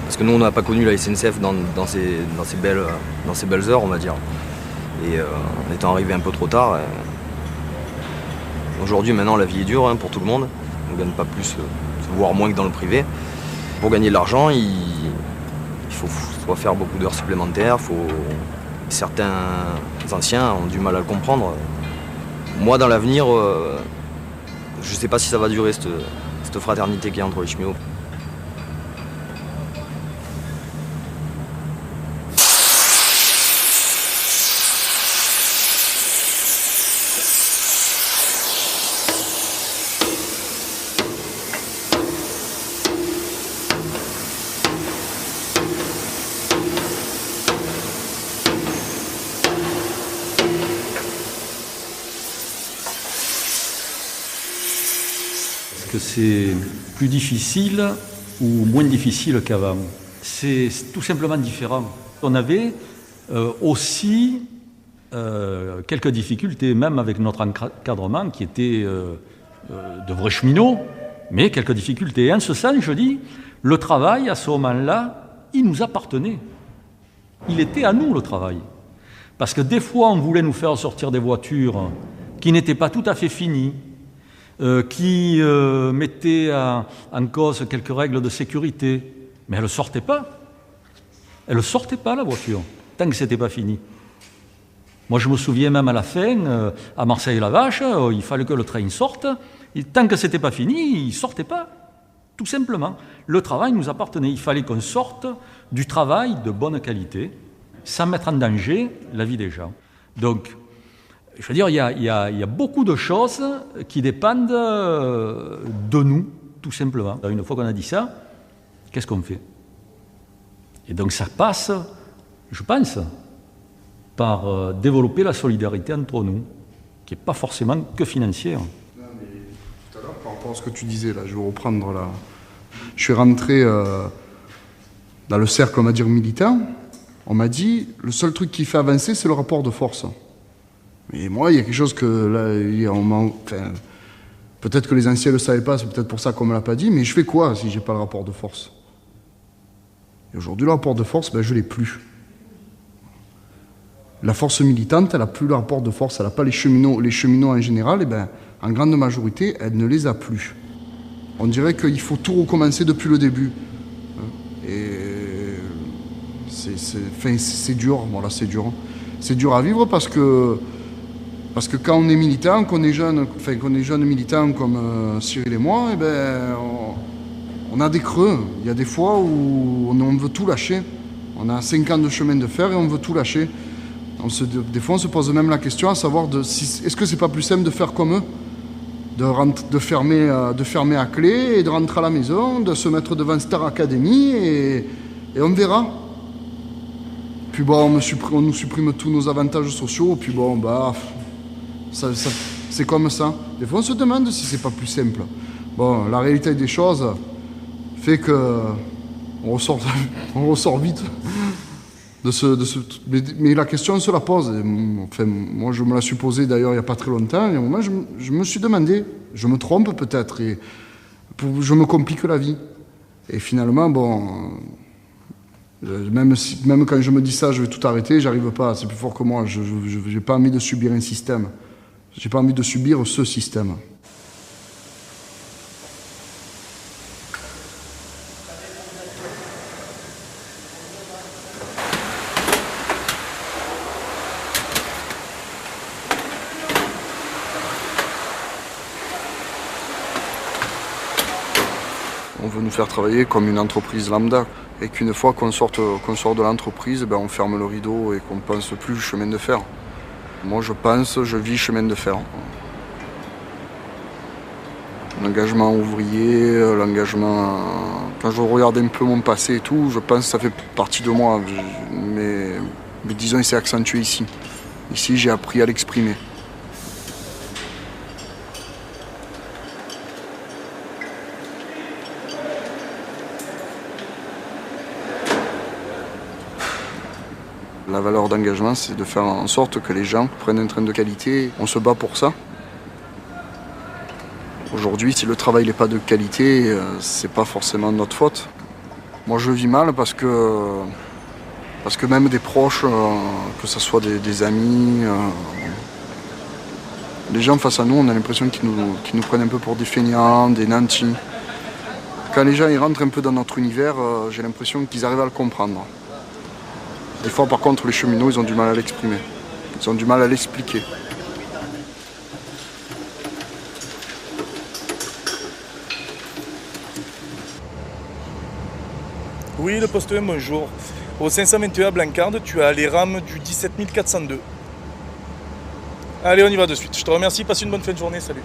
Speaker 1: Parce que nous, on n'a pas connu la SNCF dans ces belles heures, on va dire. Et en étant arrivé un peu trop tard, aujourd'hui, maintenant, la vie est dure pour tout le monde. On ne gagne pas plus, voire moins que dans le privé. Pour gagner de l'argent, il faut soit faire beaucoup d'heures supplémentaires. Certains anciens ont du mal à le comprendre. Moi, dans l'avenir, je ne sais pas si ça va durer, cette fraternité qu'il y a entre les cheminots.
Speaker 4: Que c'est plus difficile ou moins difficile qu'avant. C'est tout simplement différent. On avait aussi quelques difficultés, même avec notre encadrement qui était de vrais cheminots, mais quelques difficultés. Et en ce sens, je dis, le travail, à ce moment-là, il nous appartenait. Il était à nous, le travail. Parce que des fois, on voulait nous faire sortir des voitures qui n'étaient pas tout à fait finies, qui mettaient en cause quelques règles de sécurité. Mais elle ne sortait pas. Elle ne sortait pas, la voiture, tant que ce n'était pas fini. Moi, je me souviens même à la fin, à Marseille-la-Vache, il fallait que le train sorte. Et tant que ce n'était pas fini, il ne sortait pas. Tout simplement. Le travail nous appartenait. Il fallait qu'on sorte du travail de bonne qualité, sans mettre en danger la vie des gens. Donc, je veux dire, il y a beaucoup de choses qui dépendent de nous, tout simplement. Une fois qu'on a dit ça, qu'est-ce qu'on fait? Et donc ça passe, je pense, par développer la solidarité entre nous, qui n'est pas forcément que financière.
Speaker 2: Non, mais tout à l'heure, par rapport à ce que tu disais, là, je vais reprendre là. Je suis rentré dans le cercle, on va dire, militant. On m'a dit, le seul truc qui fait avancer, c'est le rapport de force. Mais moi, il y a quelque chose que là, peut-être que les anciens ne le savaient pas, c'est peut-être pour ça qu'on ne me l'a pas dit, mais je fais quoi si je n'ai pas le rapport de force? Et aujourd'hui, le rapport de force, je ne l'ai plus. La force militante, elle n'a plus le rapport de force, elle n'a pas les cheminots en général, en grande majorité, elle ne les a plus. On dirait qu'il faut tout recommencer depuis le début. Et c'est dur, voilà, c'est dur. C'est dur à vivre parce que quand on est militant, qu'on est jeune militant comme Cyril et moi, on a des creux. Il y a des fois où on veut tout lâcher. On a 5 ans de chemin de fer et on veut tout lâcher. Des fois, on se pose même la question à savoir est-ce que c'est pas plus simple de faire comme eux, de fermer à clé et de rentrer à la maison, de se mettre devant Star Academy et on verra. Puis on nous supprime tous nos avantages sociaux, puis c'est comme ça. Des fois, on se demande si c'est pas plus simple. Bon, la réalité des choses fait que on ressort vite mais la question se la pose. Enfin, moi, je me la suis posée d'ailleurs il n'y a pas très longtemps. Et à un moment, je me suis demandé, je me trompe peut-être, et je me complique la vie. Et finalement, même quand je me dis ça, je vais tout arrêter, j'arrive pas, c'est plus fort que moi. Je n'ai pas envie de subir un système. J'ai pas envie de subir ce système. On veut nous faire travailler comme une entreprise lambda. Et qu'une fois qu'on sort de l'entreprise, on ferme le rideau et qu'on ne pense plus chemin de fer. Moi, je vis chemin de fer. L'engagement ouvrier, l'engagement... Quand je regarde un peu mon passé et tout, je pense que ça fait partie de moi. Mais disons, il s'est accentué ici. Ici, j'ai appris à l'exprimer. La valeur d'engagement, c'est de faire en sorte que les gens prennent un train de qualité. On se bat pour ça. Aujourd'hui, si le travail n'est pas de qualité, c'est pas forcément notre faute. Moi, je vis mal parce que même des proches, que ce soit des amis, les gens face à nous, on a l'impression qu'ils nous prennent un peu pour des fainéants, des nantis. Quand les gens ils rentrent un peu dans notre univers, j'ai l'impression qu'ils arrivent à le comprendre. Des fois, par contre, les cheminots, ils ont du mal à l'exprimer. Ils ont du mal à l'expliquer.
Speaker 5: Oui, le poste 1, bonjour. Au 521 à Blancarde, tu as les rames du 17402. Allez, on y va de suite. Je te remercie, passe une bonne fin de journée, salut.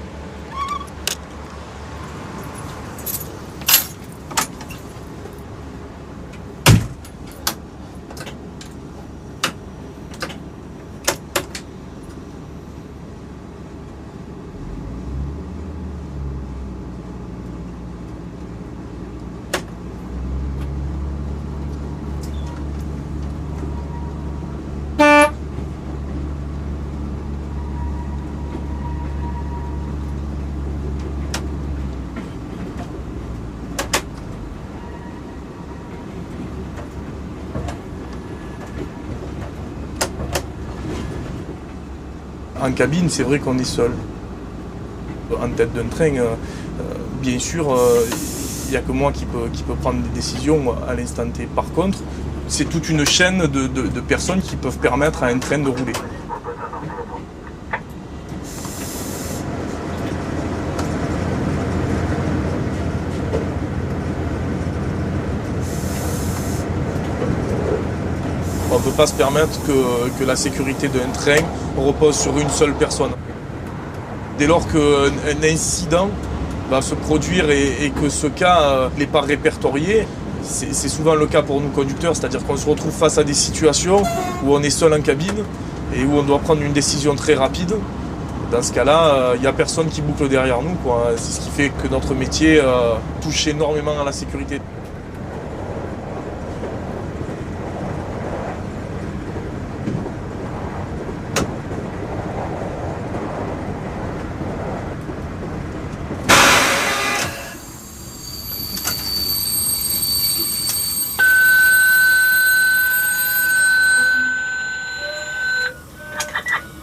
Speaker 5: En cabine, c'est vrai qu'on est seul. En tête d'un train, bien sûr, il n'y a que moi qui peut prendre des décisions à l'instant T. Par contre, c'est toute une chaîne de personnes qui peuvent permettre à un train de rouler. On ne peut pas se permettre que la sécurité d'un train repose sur une seule personne. Dès lors qu'un incident va se produire et que ce cas n'est pas répertorié, c'est souvent le cas pour nous conducteurs, c'est-à-dire qu'on se retrouve face à des situations où on est seul en cabine et où on doit prendre une décision très rapide. Dans ce cas-là, il n'y a personne qui boucle derrière nous, quoi. C'est ce qui fait que notre métier touche énormément à la sécurité.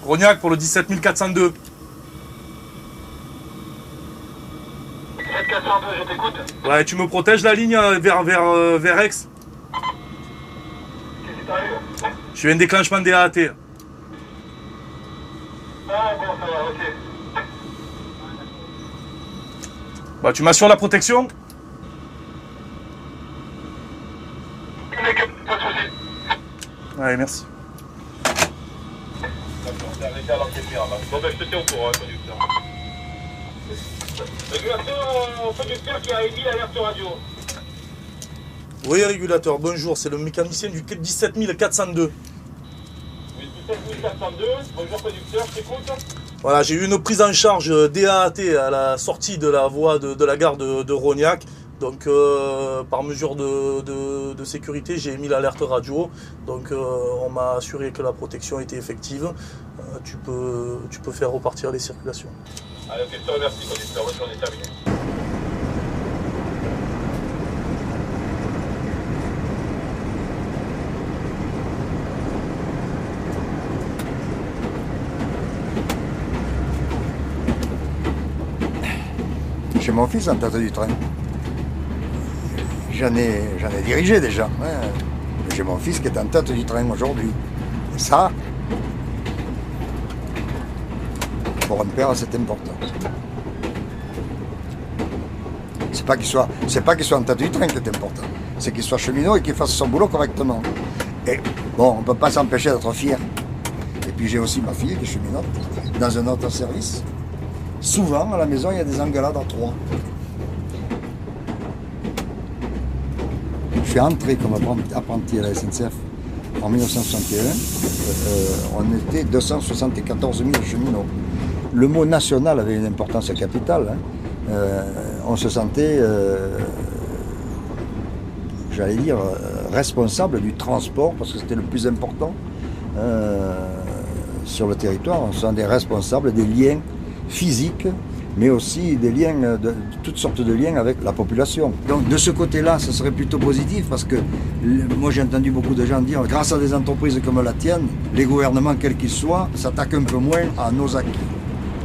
Speaker 5: Rognac pour le 17402.
Speaker 14: 17402, je t'écoute.
Speaker 5: Ouais, tu me protèges la ligne vers Aix. Je fais un déclenchement des AAT.
Speaker 14: Ah bon, ça va, ok.
Speaker 5: Bah, tu m'assures la protection?
Speaker 14: Pas de soucis.
Speaker 5: Ouais, merci.
Speaker 14: Bon ben je te tiens au courant, conducteur. Régulateur, conducteur qui a émis l'alerte radio.
Speaker 5: Oui, régulateur, bonjour, c'est le mécanicien du 17402.
Speaker 14: Oui, 17402, bonjour conducteur, je t'écoute.
Speaker 5: Voilà, j'ai eu une prise en charge DAAT à la sortie de la voie de la gare de Rognac. Donc par mesure de sécurité, j'ai émis l'alerte radio. Donc on m'a assuré que la protection était effective. Tu peux faire repartir les circulations.
Speaker 14: Allez, ok, je te remercie, conducteur. Bonne journée, terminée.
Speaker 8: Chez mon fils en tête du train. J'en ai dirigé déjà. Hein. J'ai mon fils qui est en tête du train aujourd'hui. Et ça, pour un père, c'est important. C'est pas qu'il soit en tête du train qui est important. C'est qu'il soit cheminot et qu'il fasse son boulot correctement. Et bon, on ne peut pas s'empêcher d'être fier. Et puis j'ai aussi ma fille qui est cheminote dans un autre service. Souvent, à la maison, il y a des engueulades à trois. Je suis entré comme apprenti à la SNCF en 1961. On était 274 000 cheminots. Le mot national avait une importance capitale. Hein. On se sentait, j'allais dire, responsable du transport parce que c'était le plus important sur le territoire. On se sentait responsable des liens physiques mais aussi des liens, toutes sortes de liens avec la population. Donc de ce côté-là, ça serait plutôt positif parce que moi j'ai entendu beaucoup de gens dire grâce à des entreprises comme la tienne, les gouvernements, quels qu'ils soient, s'attaquent un peu moins à nos acquis.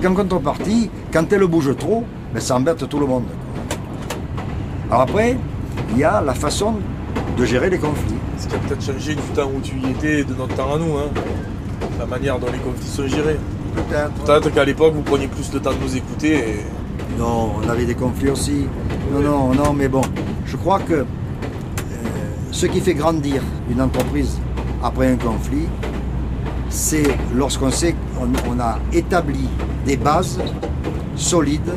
Speaker 8: En contrepartie, quand elles bougent trop, ben, ça embête tout le monde. Alors après, il y a la façon de gérer les conflits.
Speaker 5: Ce qui a peut-être changé du temps où tu y étais et de notre temps à nous, hein. La manière dont les conflits sont gérés. Peut-être qu'à l'époque, vous preniez plus de temps de nous écouter. Et...
Speaker 8: Non, on avait des conflits aussi. Non, mais bon, je crois que ce qui fait grandir une entreprise après un conflit, c'est lorsqu'on sait qu'on a établi des bases solides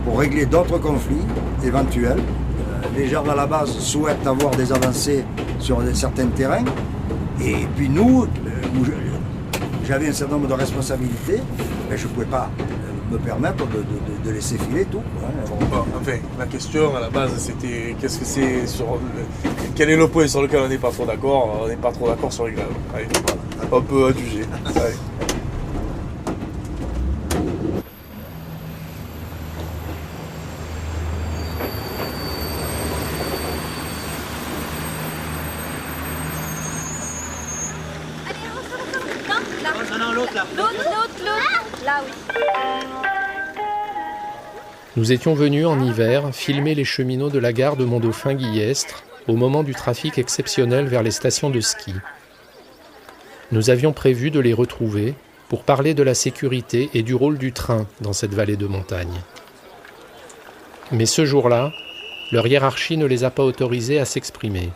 Speaker 8: pour régler d'autres conflits éventuels. Les gens à la base souhaitent avoir des avancées sur certains terrains. Et puis nous, j'avais un certain nombre de responsabilités, mais je ne pouvais pas me permettre de laisser filer tout.
Speaker 5: Enfin, la question à la base, c'était qu'est-ce que c'est quel est le point sur lequel on n'est pas trop d'accord? On n'est pas trop d'accord sur les grèves. Allez, voilà. On peut adjuger. Allez.
Speaker 10: Là, oui. Nous étions venus en hiver filmer les cheminots de la gare de Mont-Dauphin-Guillestre au moment du trafic exceptionnel vers les stations de ski. Nous avions prévu de les retrouver pour parler de la sécurité et du rôle du train dans cette vallée de montagne. Mais ce jour-là, leur hiérarchie ne les a pas autorisés à s'exprimer.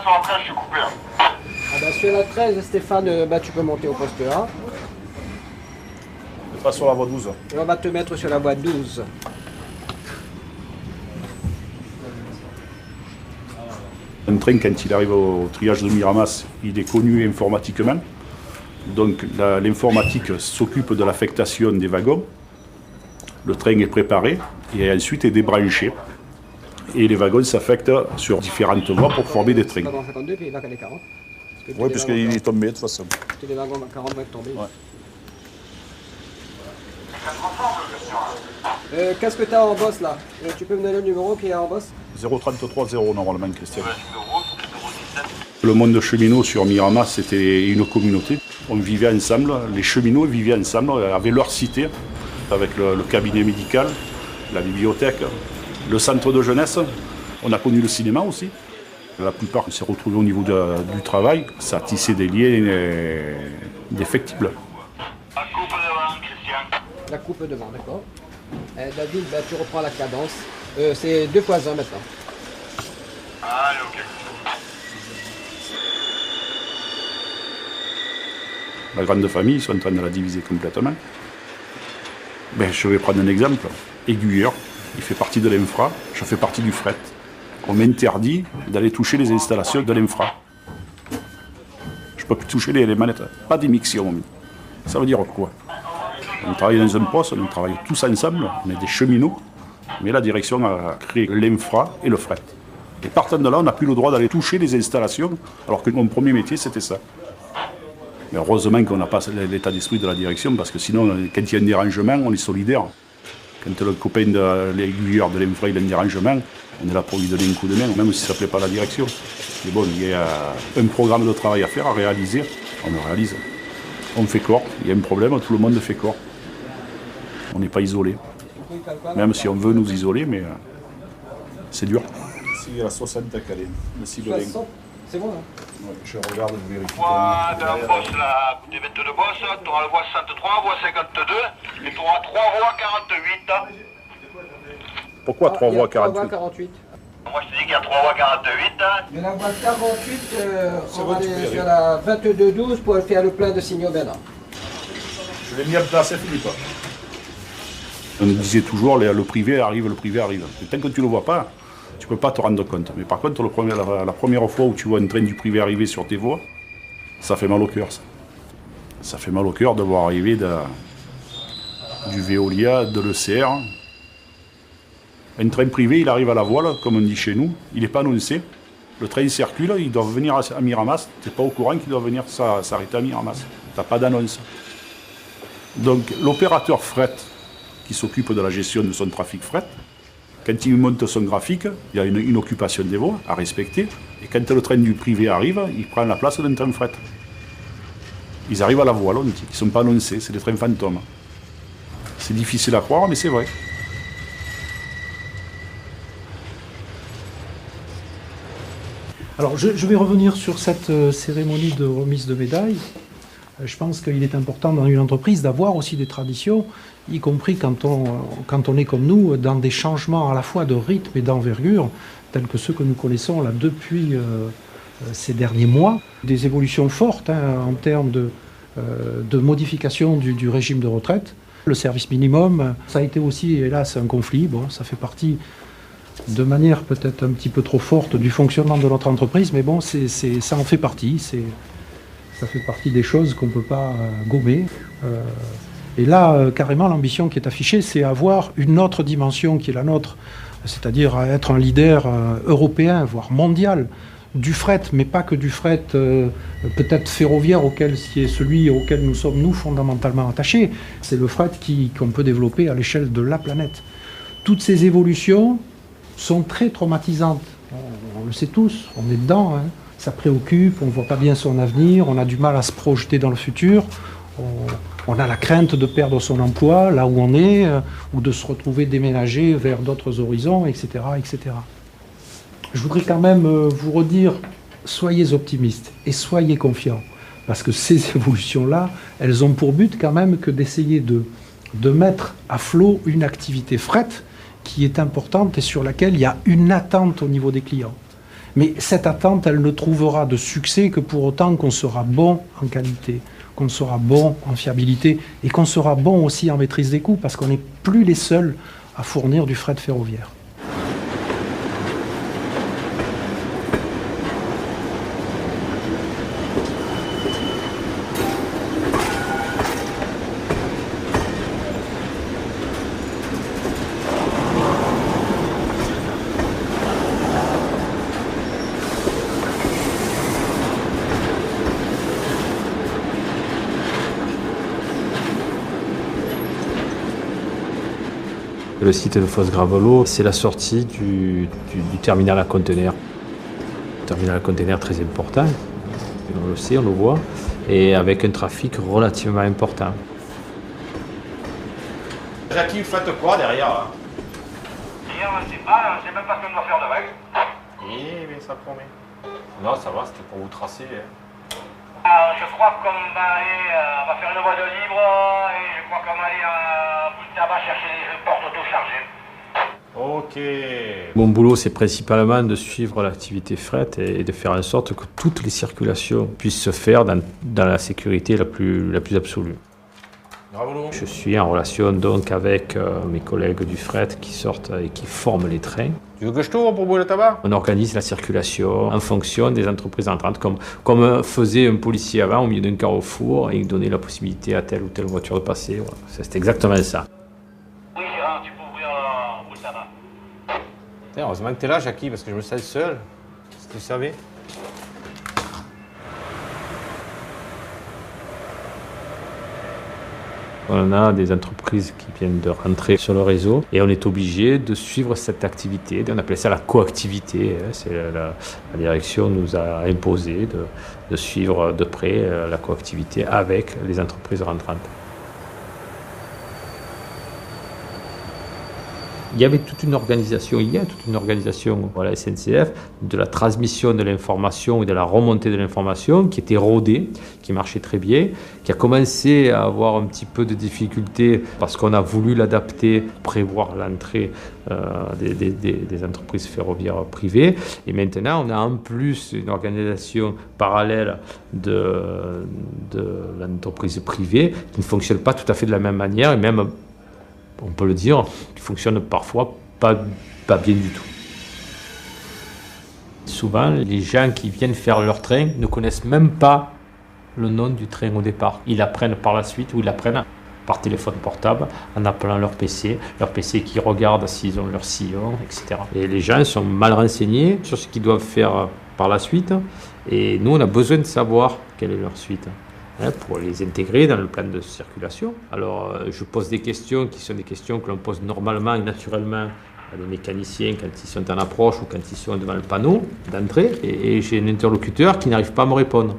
Speaker 7: Après, je suis coupé. Ah bah, sur la 13, Stéphane, bah, tu peux monter au poste 1.
Speaker 11: Tu pas sur la voie 12.
Speaker 7: Et on va te mettre sur la voie 12.
Speaker 11: Un train, quand il arrive au triage de Miramas, il est connu informatiquement. Donc l'informatique s'occupe de l'affectation des wagons. Le train est préparé et ensuite est débranché. Et les wagons s'affectent sur différentes voies pour former des trains.
Speaker 7: Wagon 52, puis il va qu'à les 40.
Speaker 11: Oui, puisqu'il est tombé de toute façon.
Speaker 7: Les wagons 40 vont être tombés.
Speaker 11: Ouais.
Speaker 7: Qu'est-ce que tu as en boss là? Tu peux me donner le numéro qui est en boss?
Speaker 11: 0330 normalement, Christian. Le monde de cheminots sur Miramas, c'était une communauté. On vivait ensemble, les cheminots vivaient ensemble, avaient leur cité, avec le cabinet médical, la bibliothèque, le centre de jeunesse. On a connu le cinéma aussi. La plupart s'est retrouvés au niveau du travail. Ça a tissé des liens défectibles.
Speaker 7: La coupe devant, d'accord. David, bah, tu reprends la cadence. C'est 2 fois 1 maintenant.
Speaker 11: Allez, ok. La grande famille, ils sont en train de la diviser complètement. Ben, je vais prendre un exemple. Aiguilleur, il fait partie de l'infra, je fais partie du fret. On m'interdit d'aller toucher les installations de l'infra. Je ne peux plus toucher les manettes, pas d'émission. Ça veut dire quoi? On travaille dans un poste, on travaille tous ensemble, on est des cheminots, mais la direction a créé l'infra et le fret. Et partant de là, on n'a plus le droit d'aller toucher les installations, alors que mon premier métier, c'était ça. Mais heureusement qu'on n'a pas l'état d'esprit de la direction, parce que sinon, quand il y a un dérangement, on est solidaire. Quand le copain de l'aiguilleur de l'infra, il a un dérangement, on est là pour lui donner un coup de main, même si ça ne plaît pas à la direction. Mais bon, il y a un programme de travail à faire, à réaliser, on le réalise. On fait corps, il y a un problème, tout le monde fait corps. On n'est pas isolé. Même si on veut nous isoler, mais c'est dur. Ici, à 60 à Calais, le Cibelin.
Speaker 7: C'est bon, là
Speaker 11: Ouais, je regarde, je vérifie.
Speaker 14: Voie de la bosse, là, des mètres de bosse, tu auras la voie 63, voie 52, et tu auras 3 voies 48.
Speaker 11: Pourquoi 3 voies
Speaker 7: 3
Speaker 11: 48
Speaker 7: voies 48.
Speaker 14: Moi, je te dis qu'il y a 3 voies 48.
Speaker 7: De la voie 48, on va aller sur la 22-12 pour faire le plein de Signaux-Bernard.
Speaker 11: Je l'ai mis à place, Philippe. On nous disait toujours, le privé arrive, le privé arrive. Et tant que tu ne le vois pas, tu ne peux pas te rendre compte. Mais par contre, la première fois où tu vois un train du privé arriver sur tes voies, ça fait mal au cœur, ça. Ça fait mal au cœur de voir arriver du Veolia, de l'ECR. Un train privé, il arrive à la voile, comme on dit chez nous, il n'est pas annoncé. Le train circule, il doit venir à Miramas. Tu n'es pas au courant qu'il doit venir s'arrêter à Miramas. Tu n'as pas d'annonce. Donc l'opérateur fret, qui s'occupe de la gestion de son trafic fret, quand il monte son graphique, il y a une occupation des voies à respecter. Et quand le train du privé arrive, il prend la place d'un train fret. Ils arrivent à la voile, on dit. Ils ne sont pas annoncés, c'est des trains fantômes. C'est difficile à croire, mais c'est vrai.
Speaker 9: Alors, je vais revenir sur cette cérémonie de remise de médailles. Je pense qu'il est important dans une entreprise d'avoir aussi des traditions, y compris quand on est comme nous, dans des changements à la fois de rythme et d'envergure, tels que ceux que nous connaissons là depuis ces derniers mois. Des évolutions fortes en termes de modification du régime de retraite. Le service minimum, ça a été aussi, hélas, un conflit. Bon, ça fait partie de manière peut-être un petit peu trop forte du fonctionnement de notre entreprise, mais bon, ça en fait partie. Ça fait partie des choses qu'on ne peut pas gommer. Et là, carrément, l'ambition qui est affichée, c'est avoir une autre dimension qui est la nôtre, c'est-à-dire être un leader européen, voire mondial, du fret, mais pas que du fret peut-être ferroviaire, qui est celui auquel nous sommes, nous, fondamentalement attachés. C'est le fret qu'on peut développer à l'échelle de la planète. Toutes ces évolutions sont très traumatisantes. On le sait tous, on est dedans. Ça préoccupe, on ne voit pas bien son avenir, on a du mal à se projeter dans le futur, on a la crainte de perdre son emploi là où on est, ou de se retrouver déménager vers d'autres horizons, etc., etc. Je voudrais quand même vous redire, soyez optimistes et soyez confiants, parce que ces évolutions-là, elles ont pour but quand même que d'essayer de mettre à flot une activité fret qui est importante et sur laquelle il y a une attente au niveau des clients. Mais cette attente, elle ne trouvera de succès que pour autant qu'on sera bon en qualité, qu'on sera bon en fiabilité et qu'on sera bon aussi en maîtrise des coûts, parce qu'on n'est plus les seuls à fournir du fret ferroviaire.
Speaker 10: Le site de Fosse-Gravelot, c'est la sortie du terminal à conteneurs. Terminal à conteneurs très important, on le sait, on le voit, et avec un trafic relativement important.
Speaker 17: Jackie, vous faites quoi derrière?
Speaker 14: Hier, on ne sait pas, c'est même pas ce qu'on doit faire de règle.
Speaker 17: Eh bien, ça promet. Non, ça va, c'était pour vous tracer.
Speaker 14: Je crois qu'on va aller, on va faire une voie de libre et je crois qu'on va aller à bout de tabac chercher les portes auto-chargées.
Speaker 17: Ok.
Speaker 10: Mon boulot, c'est principalement de suivre l'activité fret et de faire en sorte que toutes les circulations puissent se faire dans la sécurité la plus absolue.
Speaker 17: Bravo.
Speaker 10: Je suis en relation donc avec mes collègues du fret qui sortent et qui forment les trains.
Speaker 17: Tu veux que je t'ouvre pour boire le tabac?
Speaker 10: On organise la circulation en fonction des entreprises entrantes, comme faisait un policier avant au milieu d'un carrefour, et il donnait la possibilité à telle ou telle voiture de passer. Voilà. C'est exactement ça.
Speaker 14: Oui, Gérard, tu peux ouvrir le tabac.
Speaker 17: Heureusement que t'es là, Jackie, parce que je me sens seul. Si tu savais.
Speaker 10: On a des entreprises qui viennent de rentrer sur le réseau et on est obligé de suivre cette activité. On appelle ça la coactivité. C'est la direction nous a imposé de suivre de près la coactivité avec les entreprises rentrantes. Il y avait toute une organisation, il y a toute une organisation à la SNCF de la transmission de l'information et de la remontée de l'information qui était rodée, qui marchait très bien, qui a commencé à avoir un petit peu de difficultés parce qu'on a voulu l'adapter, prévoir l'entrée des entreprises ferroviaires privées. Et maintenant, on a en plus une organisation parallèle de l'entreprise privée qui ne fonctionne pas tout à fait de la même manière et même, on peut le dire, qui fonctionne parfois pas bien du tout. Souvent, les gens qui viennent faire leur train ne connaissent même pas le nom du train au départ. Ils l'apprennent par la suite ou ils l'apprennent par téléphone portable en appelant leur PC qui regarde s'ils ont leur sillon, etc. Et les gens sont mal renseignés sur ce qu'ils doivent faire par la suite. Et nous, on a besoin de savoir quelle est leur suite, pour les intégrer dans le plan de circulation. Alors, je pose des questions qui sont des questions que l'on pose normalement et naturellement à des mécaniciens quand ils sont en approche ou quand ils sont devant le panneau d'entrée. Et j'ai un interlocuteur qui n'arrive pas à me répondre.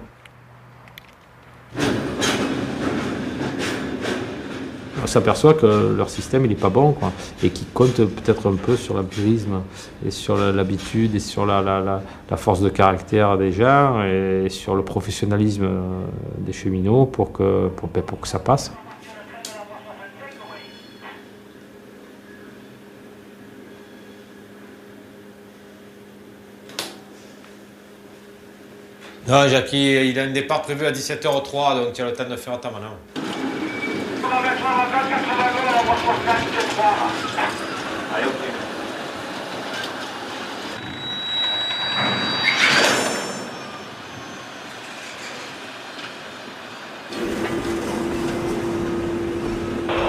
Speaker 10: On s'aperçoit que leur système il n'est pas bon, quoi, et qu'ils comptent peut-être un peu sur l'empirisme et sur l'habitude et sur la force de caractère des gens et sur le professionnalisme des cheminots pour que ça passe.
Speaker 6: Non, Jackie, il a un départ prévu à 17h03, donc tu as le temps de faire ta manœuvre.
Speaker 14: Allez, ok.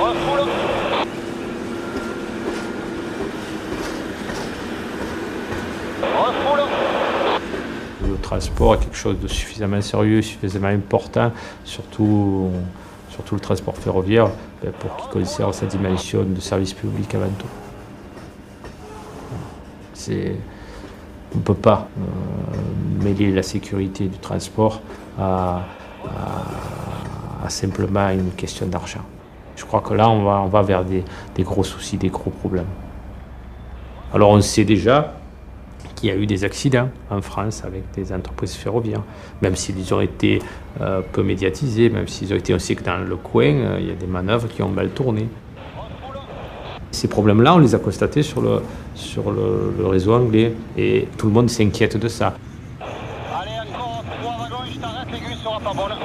Speaker 14: Refoule. Refoule.
Speaker 10: Le transport est quelque chose de suffisamment sérieux, suffisamment important, surtout le transport ferroviaire, pour qu'il conserve sa dimension de service public avant tout. On ne peut pas mêler la sécurité du transport à simplement une question d'argent. Je crois que là, on va vers des gros soucis, des gros problèmes. Alors on sait déjà qu'il y a eu des accidents en France avec des entreprises ferroviaires, même s'ils ont été peu médiatisés, même s'ils ont été aussi que dans le coin, il y a des manœuvres qui ont mal tourné. Ces problèmes-là, on les a constatés sur le réseau anglais et tout le monde s'inquiète de ça.
Speaker 14: Allez, encore 3 wagons, je t'arrête, l'aiguille sera pas bonne.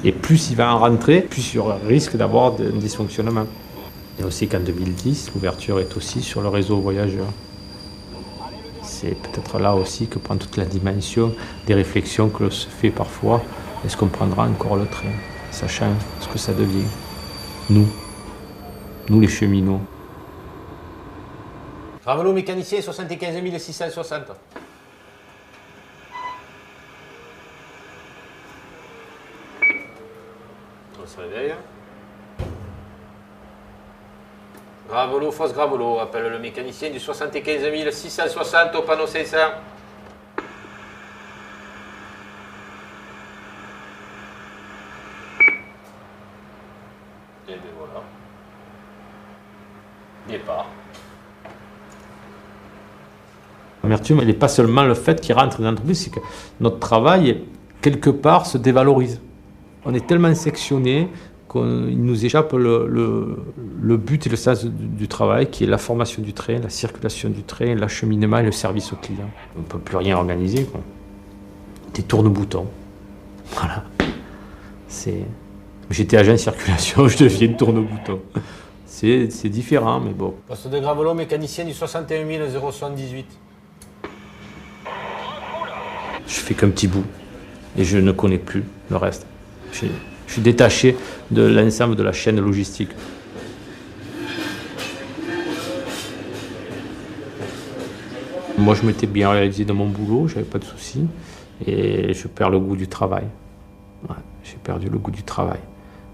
Speaker 10: Et plus il va en rentrer, plus il y aura risque d'avoir un dysfonctionnement. Et on sait qu'en 2010, l'ouverture est aussi sur le réseau voyageurs. C'est peut-être là aussi que prend toute la dimension des réflexions que l'on se fait parfois. Est-ce qu'on prendra encore le train, sachant ce que ça devient? Nous les cheminots.
Speaker 6: Ravelot mécanicien 75 660. On se réveille. Gravelot, fausse Gravelot, appelle le mécanicien du 75 660 au panneau 500. Et bien voilà. Départ.
Speaker 10: L'amertume, elle n'est pas seulement le fait qu'il rentre dans l'entreprise, c'est que notre travail, quelque part, se dévalorise. On est tellement sectionné qu'il nous échappe le but et le sens du travail, qui est la formation du train, la circulation du train, l'acheminement et le service au client. On ne peut plus rien organiser, quoi. Des tourne-boutons. Voilà. J'étais agent de circulation, je deviens tourne-bouton. C'est différent, mais bon.
Speaker 6: Poste de Gravelot mécanicien du 61 078.
Speaker 10: Je fais qu'un petit bout et je ne connais plus le reste. Je suis détaché de l'ensemble de la chaîne logistique. Moi, je m'étais bien réalisé dans mon boulot, j'avais pas de soucis, et je perds le goût du travail. Ouais, j'ai perdu le goût du travail.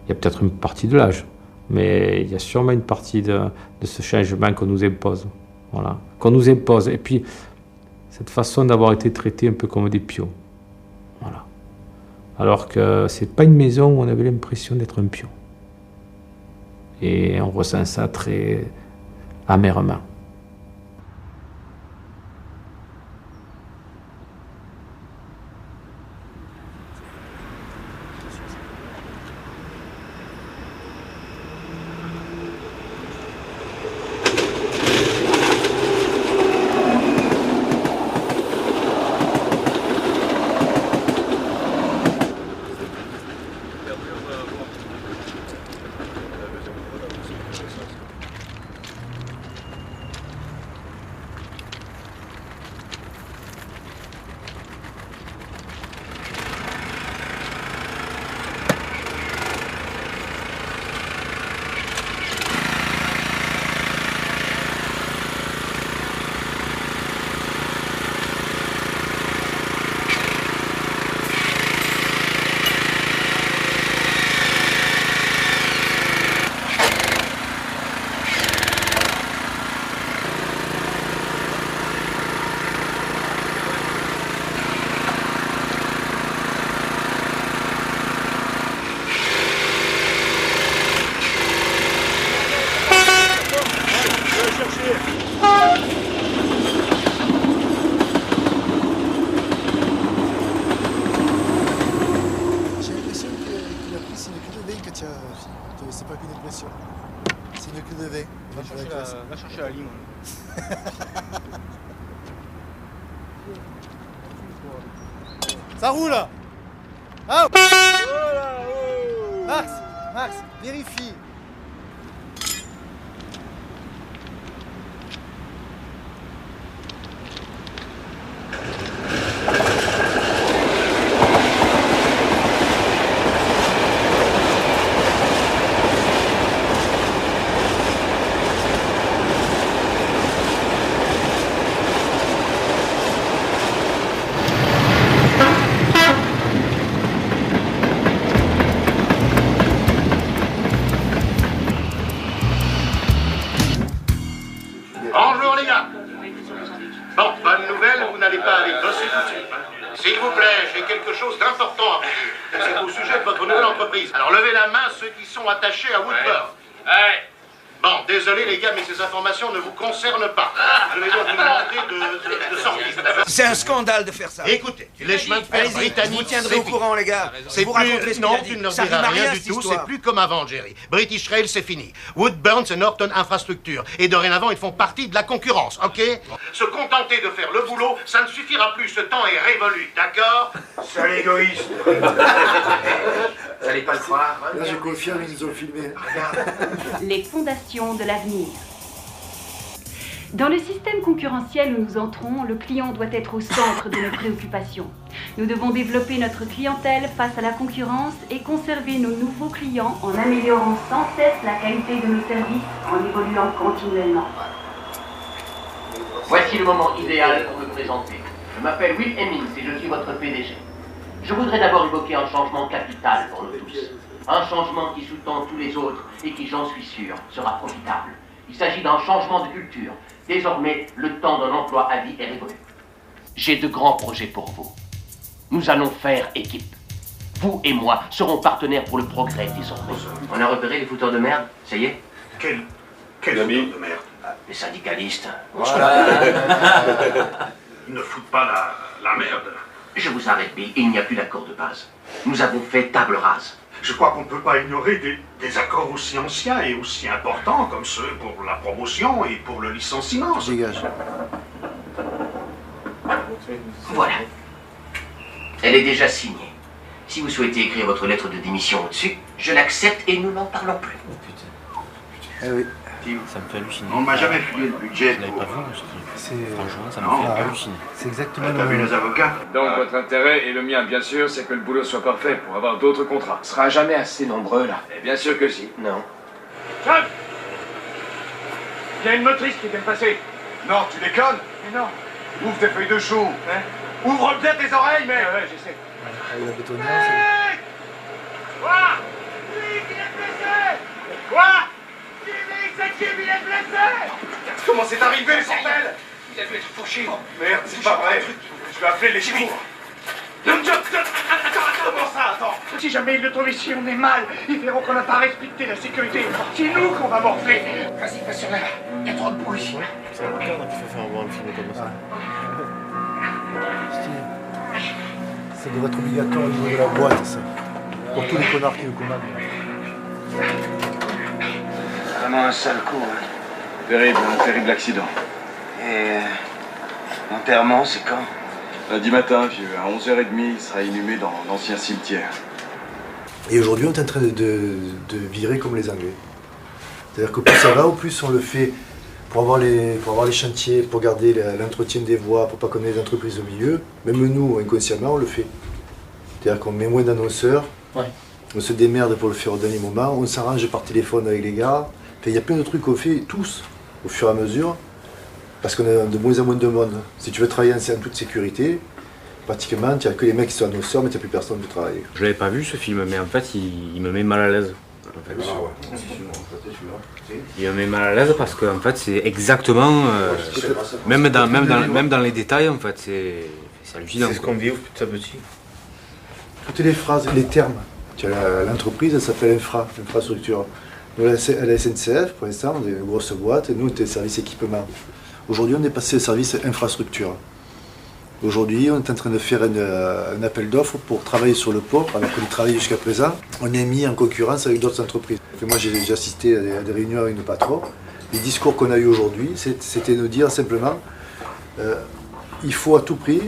Speaker 10: Il y a peut-être une partie de l'âge, mais il y a sûrement une partie de ce changement qu'on nous impose. Voilà, qu'on nous impose. Et puis, cette façon d'avoir été traités un peu comme des pions. Voilà. Alors que c'est pas une maison où on avait l'impression d'être un pion. Et on ressent ça amèrement.
Speaker 3: C'est pas qu'une impression. C'est une queue de V. Va chercher la ligne. Ça roule. Ah oh là, oh. Max, vérifie.
Speaker 12: Bonjour les gars. Bon, bonne nouvelle, vous n'allez pas aller bosser tout de suite. S'il vous plaît, j'ai quelque chose d'important à vous dire. C'est au sujet de votre nouvelle entreprise. Alors levez la main ceux qui sont attachés à Woodburn. Ouais. Bon, désolé les gars, mais ces informations ne vous concernent pas. Je vais donc vous demander de sortir.
Speaker 13: C'est un scandale de faire ça.
Speaker 12: Écoutez, les chemins de fer britanniques,
Speaker 13: vous tiendrez au courant, les gars.
Speaker 12: C'est
Speaker 13: vous raconterez
Speaker 12: plus...
Speaker 13: ce
Speaker 12: Non,
Speaker 13: qu'il a dit.
Speaker 12: tu ne leur
Speaker 13: Ça
Speaker 12: diras
Speaker 13: rime à
Speaker 12: rien du
Speaker 13: cette
Speaker 12: tout, c'est
Speaker 13: histoire.
Speaker 12: plus comme avant, Jerry. British Rail, c'est fini. Woodburn, c'est Norton Infrastructure. Et dorénavant, ils font partie de la concurrence, ok? Se contenter de faire le boulot, ça ne suffira plus. Ce temps est révolu, d'accord? Sale égoïste.
Speaker 13: Vous n'allez pas le croire.
Speaker 3: Là, je confirme, ils nous ont filmé.
Speaker 24: Les fondations de l'avenir. Dans le système concurrentiel où nous entrons, le client doit être au centre de nos préoccupations. Nous devons développer notre clientèle face à la concurrence et conserver nos nouveaux clients en améliorant sans cesse la qualité de nos services, en évoluant continuellement.
Speaker 25: Voici le moment idéal pour me présenter. Je m'appelle Will Hemmings et je suis votre PDG. Je voudrais d'abord évoquer un changement capital pour nous tous. Un changement qui sous-tend tous les autres et qui, j'en suis sûr, sera profitable. Il s'agit d'un changement de culture. Désormais, le temps d'un emploi à vie est révolu. J'ai de grands projets pour vous. Nous allons faire équipe. Vous et moi serons partenaires pour le progrès désormais. On a repéré les fouteurs de merde, ça y est?
Speaker 12: Quel fouteurs de merde?
Speaker 25: Les syndicalistes.
Speaker 12: Voilà. Ils ne foutent pas la merde.
Speaker 25: Je vous arrête, Bill, il n'y a plus d'accord de base. Nous avons fait table rase.
Speaker 12: Je crois qu'on ne peut pas ignorer des accords aussi anciens et aussi importants comme ceux pour la promotion et pour le licenciement.
Speaker 3: Dégage.
Speaker 25: Voilà. Elle est déjà signée. Si vous souhaitez écrire votre lettre de démission au-dessus, je l'accepte et nous n'en parlons plus.
Speaker 3: Eh oui.
Speaker 12: Ça me fait halluciner. On ne m'a jamais filé le budget pour...
Speaker 3: Franchement,
Speaker 12: ça me fait halluciner.
Speaker 3: C'est exactement
Speaker 12: T'as vu les avocats?
Speaker 26: Donc votre intérêt et le mien, bien sûr, c'est que le boulot soit parfait pour avoir d'autres contrats.
Speaker 25: On sera jamais assez nombreux, là.
Speaker 26: Et bien sûr que si.
Speaker 25: Non.
Speaker 12: Chef! Il y a une motrice qui vient de passer. Non, tu déconnes?
Speaker 25: Mais non.
Speaker 12: Ouvre tes feuilles de chou. Hein? Ouvre bien tes oreilles, mec! Ouais, j'essaie.
Speaker 3: La bétonnière,
Speaker 12: Mec! Quoi? Jimmy, il est blessé! Quoi? Jimmy, c'est Jimmy, il est blessé! Comment c'est arrivé, bordel? Il a dû être fauché. Merde, c'est pas vrai. Je vais appeler les secours. Attends, comment ça, attends? Si jamais ils le trouvent ici, on est mal. Ils verront qu'on n'a pas respecté la sécurité. C'est nous qu'on va morfler. Vas-y, passe sur là.
Speaker 13: Il y a trop de bruit.
Speaker 15: C'est un cadre qui fait faire voir le film comme ça.
Speaker 16: Ça devrait être obligatoire au niveau de la boîte, ça. Pour tous les connards qui le commandent.
Speaker 13: Vraiment un sale coup. Hein.
Speaker 26: Terrible, un terrible accident.
Speaker 13: Et l'enterrement, c'est quand?
Speaker 26: Lundi matin, vieux, à 11h30, il sera inhumé dans l'ancien cimetière.
Speaker 16: Et aujourd'hui, on est en train de virer comme les Anglais. C'est-à-dire que plus ça va, au plus on le fait pour avoir les chantiers, pour garder l'entretien des voies, pour pas qu'on ait des entreprises au milieu. Même nous, inconsciemment, on le fait. C'est-à-dire qu'on met moins d'annonceurs, on se démerde pour le faire au dernier moment, on s'arrange par téléphone avec les gars. Il y a plein de trucs qu'on fait tous, au fur et à mesure, parce qu'on a de moins en moins de monde. Si tu veux travailler en toute sécurité, pratiquement, tu n'as que les mecs qui sont annonceurs, mais tu n'as plus personne pour travailler.
Speaker 17: Je l'avais pas vu ce film, mais en fait, il me met mal à l'aise. En fait. Il me met mal à l'aise parce que en fait, c'est exactement, même dans les détails, en fait, c'est hallucinant.
Speaker 15: C'est ce qu'on vit petit à petit.
Speaker 16: Toutes les phrases, les termes. L'entreprise, elle s'appelle infrastructure. Nous, à la SNCF, pour l'instant, on est une grosse boîte, et nous, on était service équipement. Aujourd'hui, on est passé au service infrastructure. Aujourd'hui, on est en train de faire un appel d'offres pour travailler sur le port, alors qu'on y travaille jusqu'à présent. On est mis en concurrence avec d'autres entreprises. Et moi, j'ai assisté à des réunions avec nos patrons. Les discours qu'on a eu aujourd'hui, c'était de dire simplement il faut à tout prix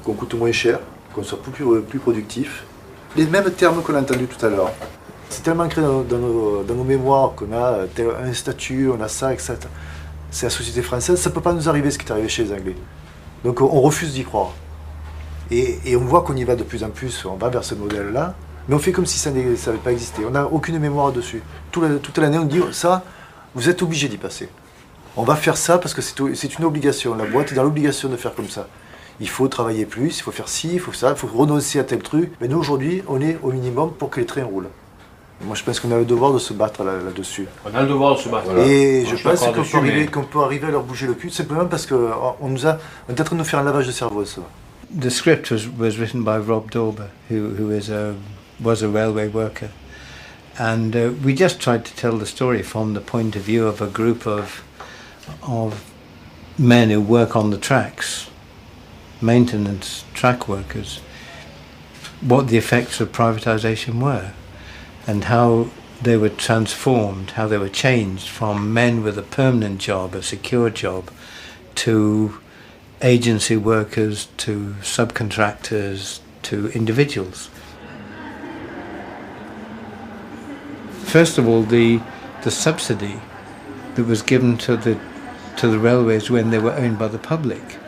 Speaker 16: qu'on coûte moins cher, qu'on soit plus productif. Les mêmes termes qu'on a entendus tout à l'heure. C'est tellement ancré dans nos mémoires qu'on a un statut, on a ça, etc. C'est la société française, ça ne peut pas nous arriver ce qui est arrivé chez les Anglais. Donc on refuse d'y croire. Et on voit qu'on y va de plus en plus, on va vers ce modèle-là, mais on fait comme si ça n'avait pas existé. On n'a aucune mémoire dessus. Toute l'année, on dit ça, vous êtes obligé d'y passer. On va faire ça parce que c'est une obligation. La boîte est dans l'obligation de faire comme ça. Il faut travailler plus, il faut faire ci, il faut ça, il faut renoncer à tel truc. Mais nous, aujourd'hui, on est au minimum pour que les trains roulent. Moi, je pense qu'on a le devoir de se battre là-dessus.
Speaker 17: On a le devoir de se battre.
Speaker 16: Et je pense qu'on peut arriver à leur bouger le cul, simplement parce qu'on est en train de nous faire un lavage de cerveau. Ça.
Speaker 18: The script was written by Rob Dauber, who was a railway worker. And we just tried to tell the story from the point of view of a group of men who work on the tracks, maintenance track workers, what the effects of privatisation were. And how they were transformed, how they were changed from men with a permanent job, a secure job, to agency workers, to subcontractors, to individuals. First of all, the subsidy that was given to the railways when they were owned by the public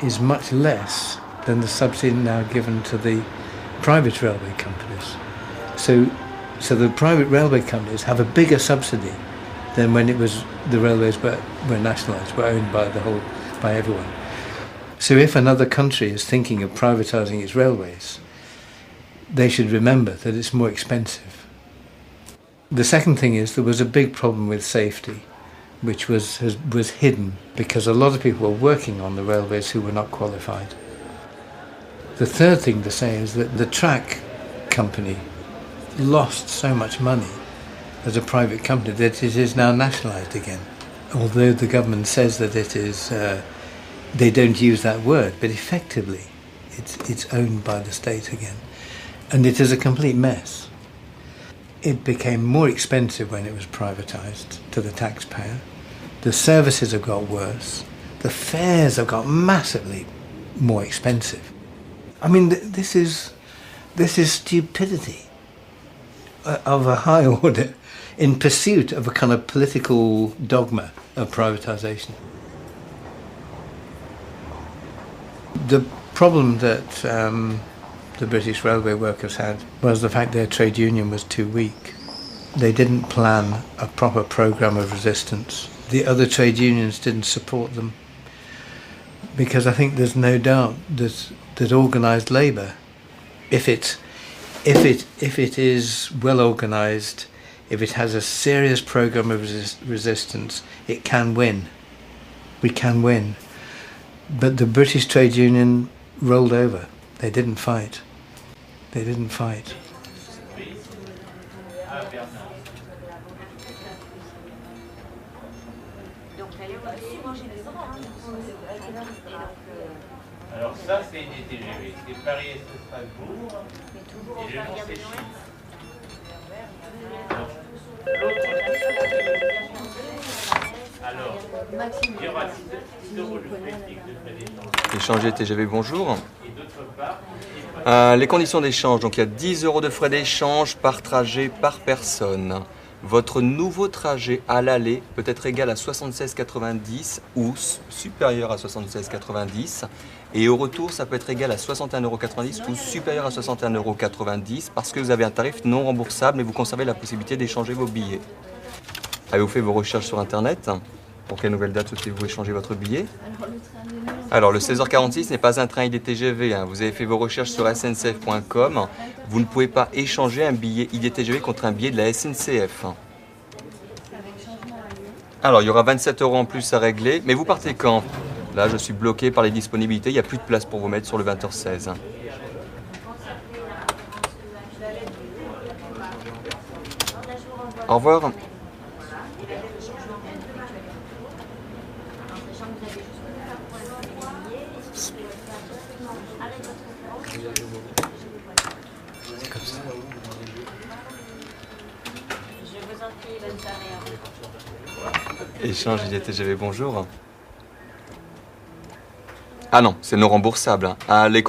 Speaker 18: is much less than the subsidy now given to the private railway companies. So the private railway companies have a bigger subsidy than when the railways were nationalised, were owned by everyone. So if another country is thinking of privatising its railways, they should remember that it's more expensive. The second thing is there was a big problem with safety, which was hidden because a lot of people were working on the railways who were not qualified. The third thing to say is that the track company lost so much money as a private company that it is now nationalised again. Although the government says that it is, they don't use that word, but effectively it's owned by the state again. And it is a complete mess. It became more expensive when it was privatised to the taxpayer. The services have got worse. The fares have got massively more expensive. I mean, this is stupidity of a high order in pursuit of a kind of political dogma of privatisation. The problem that the British railway workers had was the fact their trade union was too weak. They didn't plan a proper programme of resistance. The other trade unions didn't support them because I think there's no doubt that organised labour, if it is well organised, if it has a serious programme of resistance, it can win. We can win. But the British trade union rolled over. They didn't fight. They didn't fight.
Speaker 6: Alors ça, c'est une TGV. C'est Paris et Strasbourg. Et le nom, c'est Chypre. Alors, il y aura 6 euros de frais d'échange.
Speaker 1: Échanger TGV, bonjour. Les conditions d'échange, donc il y a 10 euros de frais d'échange par trajet par personne. Votre nouveau trajet à l'aller peut être égal à 76,90 ou supérieur à 76,90 et au retour ça peut être égal à 61,90 € ou supérieur à 61,90 € parce que vous avez un tarif non remboursable mais vous conservez la possibilité d'échanger vos billets. Avez-vous fait vos recherches sur internet? Pour quelle nouvelle date souhaitez-vous échanger votre billet? Alors le 16h46 n'est pas un train IDTGV, hein. Vous avez fait vos recherches sur sncf.com. Vous ne pouvez pas échanger un billet IDTGV contre un billet de la SNCF. Alors il y aura 27 € en plus à régler, mais vous partez quand? Là je suis bloqué par les disponibilités, il n'y a plus de place pour vous mettre sur le 20h16. Au revoir.
Speaker 19: C'est comme ça.
Speaker 1: Échange IDTGV, bonjour. Ah non, c'est non remboursable. Ah, les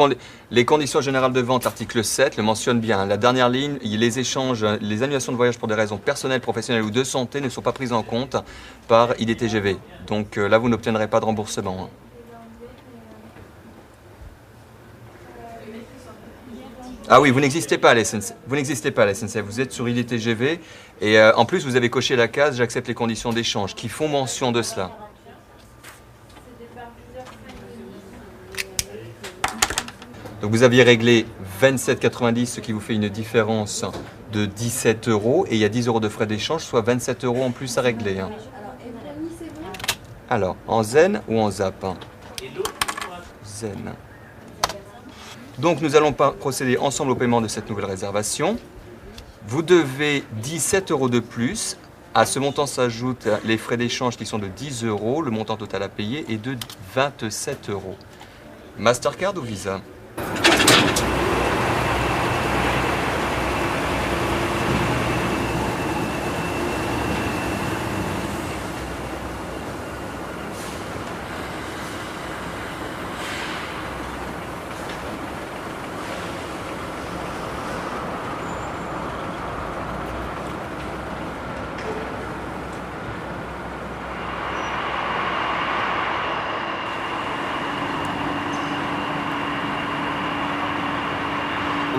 Speaker 1: conditions générales de vente, article 7, le mentionne bien. La dernière ligne, les échanges, les annulations de voyage pour des raisons personnelles, professionnelles ou de santé ne sont pas prises en compte par IDTGV. Donc là, vous n'obtiendrez pas de remboursement. Ah oui, vous n'existez pas à la SNCF. Vous n'existez pas à la SNCF. Vous êtes sur IDTGV et en plus, vous avez coché la case « J'accepte les conditions d'échange » qui font mention de cela. Donc vous aviez réglé 27,90 €, ce qui vous fait une différence de 17 € et il y a 10 € de frais d'échange, soit 27 € en plus à régler. Alors, en zen ou en zap? Zen. Donc nous allons procéder ensemble au paiement de cette nouvelle réservation. Vous devez 17 € de plus. À ce montant s'ajoutent les frais d'échange qui sont de 10 €. Le montant total à payer est de 27 €. Mastercard ou Visa?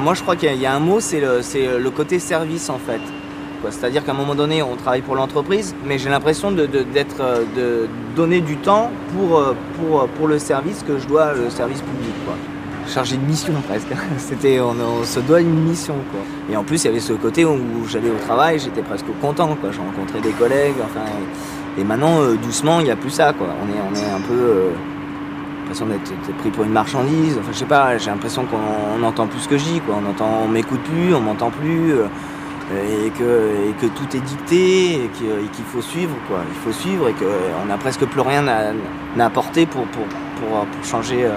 Speaker 20: Moi je crois qu'il y a un mot, c'est le côté service en fait. C'est-à-dire qu'à un moment donné on travaille pour l'entreprise, mais j'ai l'impression de donner du temps pour le service que je dois, le service public, quoi. Chargé de mission presque. On se doit une mission, quoi. Et en plus il y avait ce côté où j'allais au travail, j'étais presque content, quoi. Je rencontrais des collègues, enfin. Et maintenant doucement il n'y a plus ça, quoi. On est un peu. L'impression d'être pris pour une marchandise, enfin je sais pas, j'ai l'impression qu'on n'entend plus ce que je dis, quoi. On m'écoute plus, on m'entend plus, et que tout est dicté, et qu'il faut suivre, quoi. Il faut suivre et qu'on n'a presque plus rien à apporter pour changer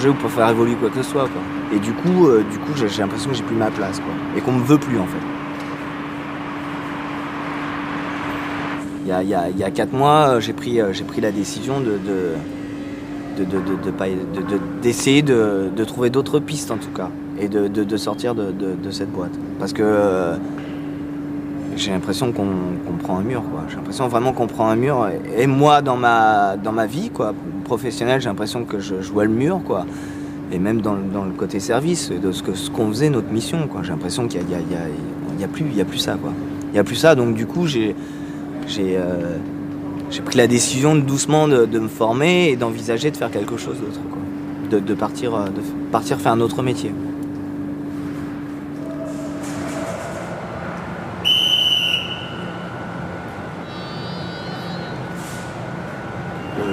Speaker 20: ou pour faire évoluer quoi que ce soit, quoi. Et du coup j'ai l'impression que j'ai plus ma place, quoi. Et qu'on me veut plus en fait. Il y a 4 mois, j'ai pris la décision d'essayer de trouver d'autres pistes en tout cas et de sortir de cette boîte parce que j'ai l'impression qu'on prend un mur, quoi. J'ai l'impression vraiment qu'on prend un mur et moi dans ma vie, quoi, professionnelle, j'ai l'impression que je vois le mur, quoi. Et même dans le côté service de ce qu'on faisait, notre mission, quoi. J'ai l'impression qu'il y a plus ça, quoi. Il y a plus ça, donc du coup j'ai pris la décision doucement de me former et d'envisager de faire quelque chose d'autre, quoi. De partir faire un autre métier.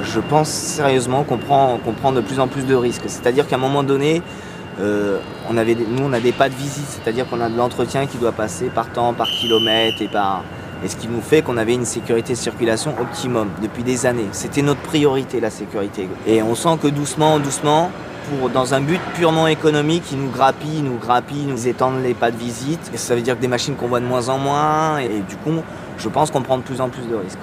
Speaker 20: Je pense sérieusement qu'on prend de plus en plus de risques. C'est-à-dire qu'à un moment donné, on n'a pas de visite, c'est-à-dire qu'on a de l'entretien qui doit passer par temps, par kilomètre et Et ce qui nous fait qu'on avait une sécurité de circulation optimum depuis des années. C'était notre priorité, la sécurité. Et on sent que doucement, dans un but purement économique, ils nous grappillent, nous étendent les pas de visite. Et ça veut dire que des machines qu'on voit de moins en moins. Et du coup, je pense qu'on prend de plus en plus de risques.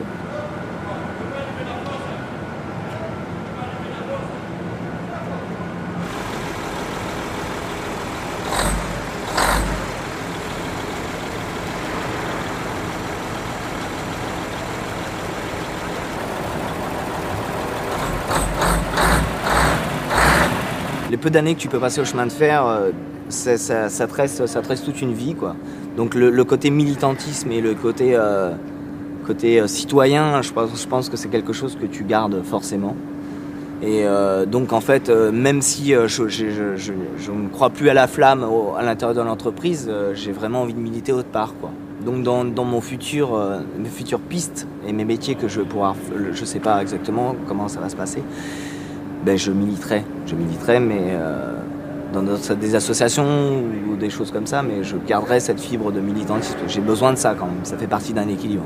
Speaker 20: Les peu d'années que tu peux passer au chemin de fer, ça te reste toute une vie, quoi. Donc le côté militantisme et le côté citoyen, je pense que c'est quelque chose que tu gardes forcément. Et donc en fait, même si je ne crois plus à la flamme à l'intérieur de l'entreprise, j'ai vraiment envie de militer autre part, quoi. Donc dans mes futures pistes et mes métiers que je vais pouvoir, je sais pas exactement comment ça va se passer. Ben, je militerai, mais dans des associations ou des choses comme ça, mais je garderai cette fibre de militantisme. J'ai besoin de ça quand même, ça fait partie d'un équilibre.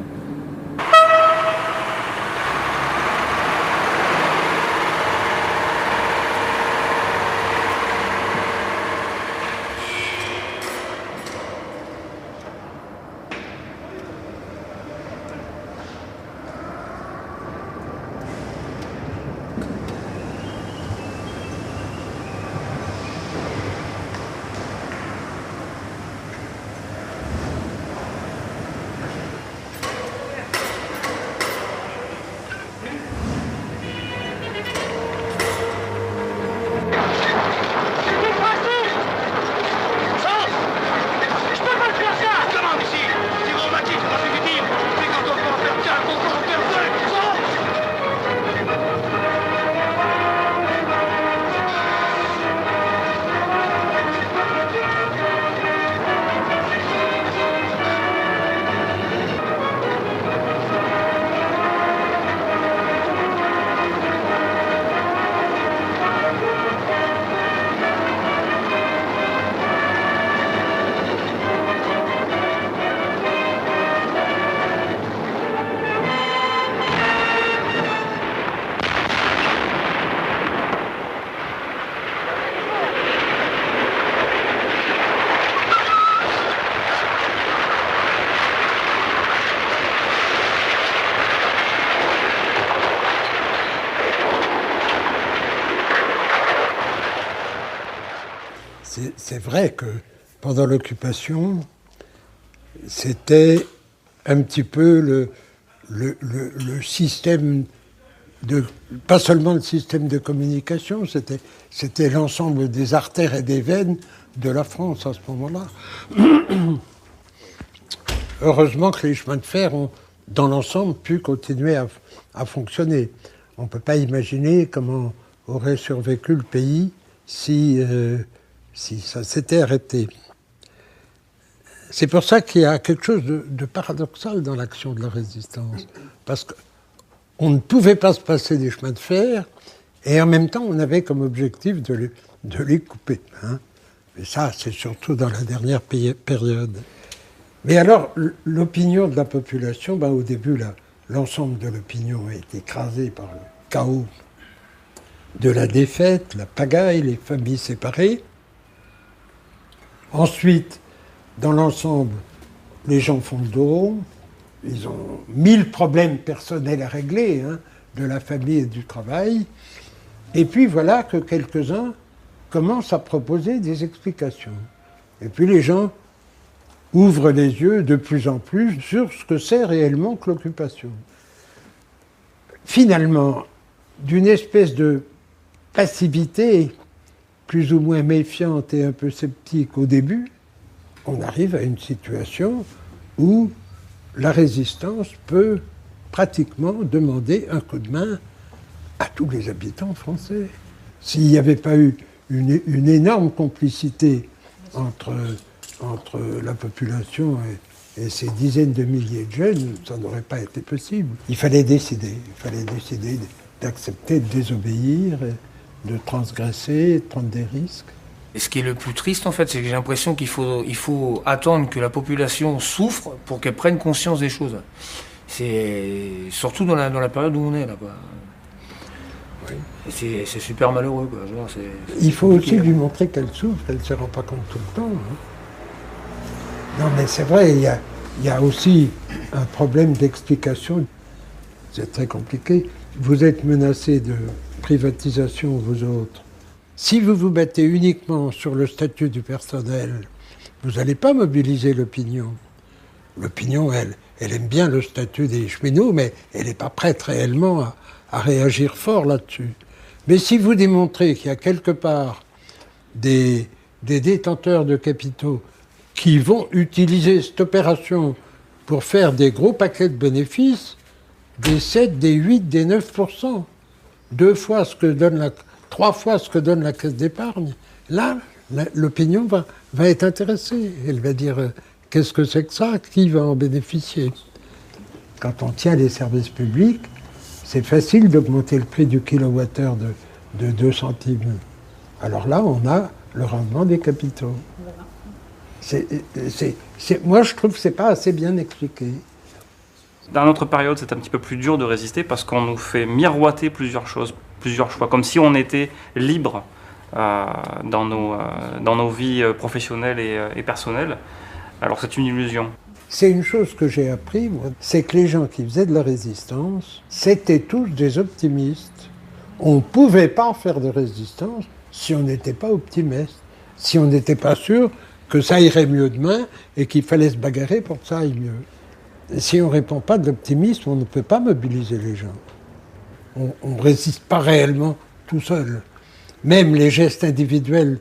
Speaker 2: C'est vrai que pendant l'occupation, c'était un petit peu le système pas seulement le système de communication, c'était l'ensemble des artères et des veines de la France à ce moment-là. Heureusement que les chemins de fer ont, dans l'ensemble, pu continuer à fonctionner. On ne peut pas imaginer comment aurait survécu le pays si ça s'était arrêté. C'est pour ça qu'il y a quelque chose de paradoxal dans l'action de la résistance. Parce qu'on ne pouvait pas se passer des chemins de fer, et en même temps, on avait comme objectif de les couper. Hein. Et ça, c'est surtout dans la dernière période. Mais alors, l'opinion de la population, au début, l'ensemble de l'opinion est écrasé par le chaos de la défaite, la pagaille, les familles séparées. Ensuite, dans l'ensemble, les gens font le dos, ils ont 1000 problèmes personnels à régler, hein, de la famille et du travail. Et puis voilà que quelques-uns commencent à proposer des explications. Et puis les gens ouvrent les yeux de plus en plus sur ce que c'est réellement que l'occupation. Finalement, d'une espèce de passivité plus ou moins méfiante et un peu sceptique au début, on arrive à une situation où la résistance peut pratiquement demander un coup de main à tous les habitants français. S'il n'y avait pas eu une énorme complicité entre la population et ces dizaines de milliers de jeunes, ça n'aurait pas été possible. Il fallait décider d'accepter de désobéir, de transgresser, de prendre des risques.
Speaker 4: Et ce qui est le plus triste, en fait, c'est que j'ai l'impression qu'il faut attendre que la population souffre pour qu'elle prenne conscience des choses. C'est surtout dans la période où on est, là, quoi. Oui. C'est super malheureux, quoi. Genre,
Speaker 2: il faut aussi lui montrer qu'elle souffre, qu'elle ne se rend pas compte tout le temps. Hein. Non, mais c'est vrai, il y a aussi un problème d'explication. C'est très compliqué. Vous êtes menacés de privatisation, vous autres. Si vous vous battez uniquement sur le statut du personnel, vous n'allez pas mobiliser l'opinion. L'opinion, elle aime bien le statut des cheminots, mais elle n'est pas prête réellement à réagir fort là-dessus. Mais si vous démontrez qu'il y a quelque part des détenteurs de capitaux qui vont utiliser cette opération pour faire des gros paquets de bénéfices, des 7, des 8, des 9%, 3 fois ce que donne la caisse d'épargne, là, l'opinion va être intéressée. Elle va dire, qu'est-ce que c'est que ça? Qui va en bénéficier? Quand on tient les services publics, c'est facile d'augmenter le prix du kilowattheure de 2 centimes. Alors là, on a le rendement des capitaux. Moi, je trouve que ce n'est pas assez bien expliqué.
Speaker 8: Dans notre période, c'est un petit peu plus dur de résister parce qu'on nous fait miroiter plusieurs choses, plusieurs choix, comme si on était libre dans nos vies professionnelles et personnelles. Alors c'est une illusion.
Speaker 2: C'est une chose que j'ai appris, moi, c'est que les gens qui faisaient de la résistance, c'était tous des optimistes. On ne pouvait pas faire de résistance si on n'était pas optimiste, si on n'était pas sûr que ça irait mieux demain et qu'il fallait se bagarrer pour que ça aille mieux. Et si on ne répond pas de l'optimisme, on ne peut pas mobiliser les gens. On ne résiste pas réellement tout seul. Même les gestes individuels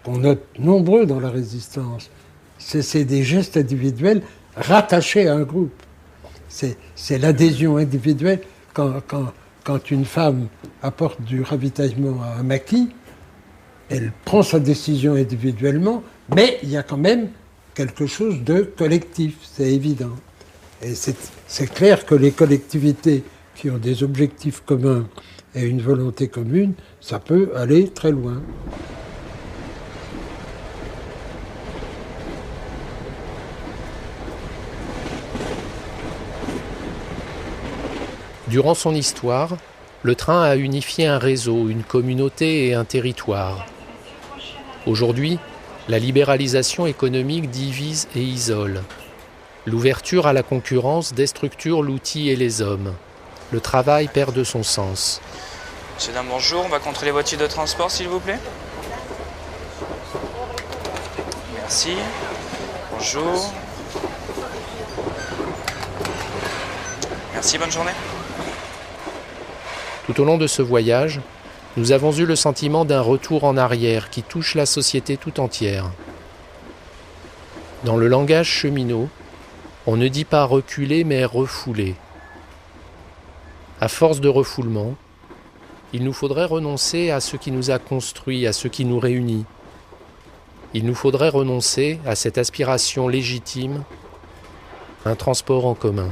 Speaker 2: qu'on note nombreux dans la résistance, c'est des gestes individuels rattachés à un groupe. C'est l'adhésion individuelle. Quand une femme apporte du ravitaillement à un maquis, elle prend sa décision individuellement, mais il y a quand même quelque chose de collectif, c'est évident. Et c'est clair que les collectivités qui ont des objectifs communs et une volonté commune, ça peut aller très loin.
Speaker 10: Durant son histoire, le train a unifié un réseau, une communauté et un territoire. Aujourd'hui, la libéralisation économique divise et isole. L'ouverture à la concurrence déstructure l'outil et les hommes. Le travail perd de son sens.
Speaker 19: Monsieur, dame, bonjour. On va contrôler les voitures de transport, s'il vous plaît. Merci. Bonjour. Merci, bonne journée.
Speaker 10: Tout au long de ce voyage, nous avons eu le sentiment d'un retour en arrière qui touche la société tout entière. Dans le langage cheminot, on ne dit pas reculer mais refouler. À force de refoulement, il nous faudrait renoncer à ce qui nous a construits, à ce qui nous réunit. Il nous faudrait renoncer à cette aspiration légitime, un transport en commun.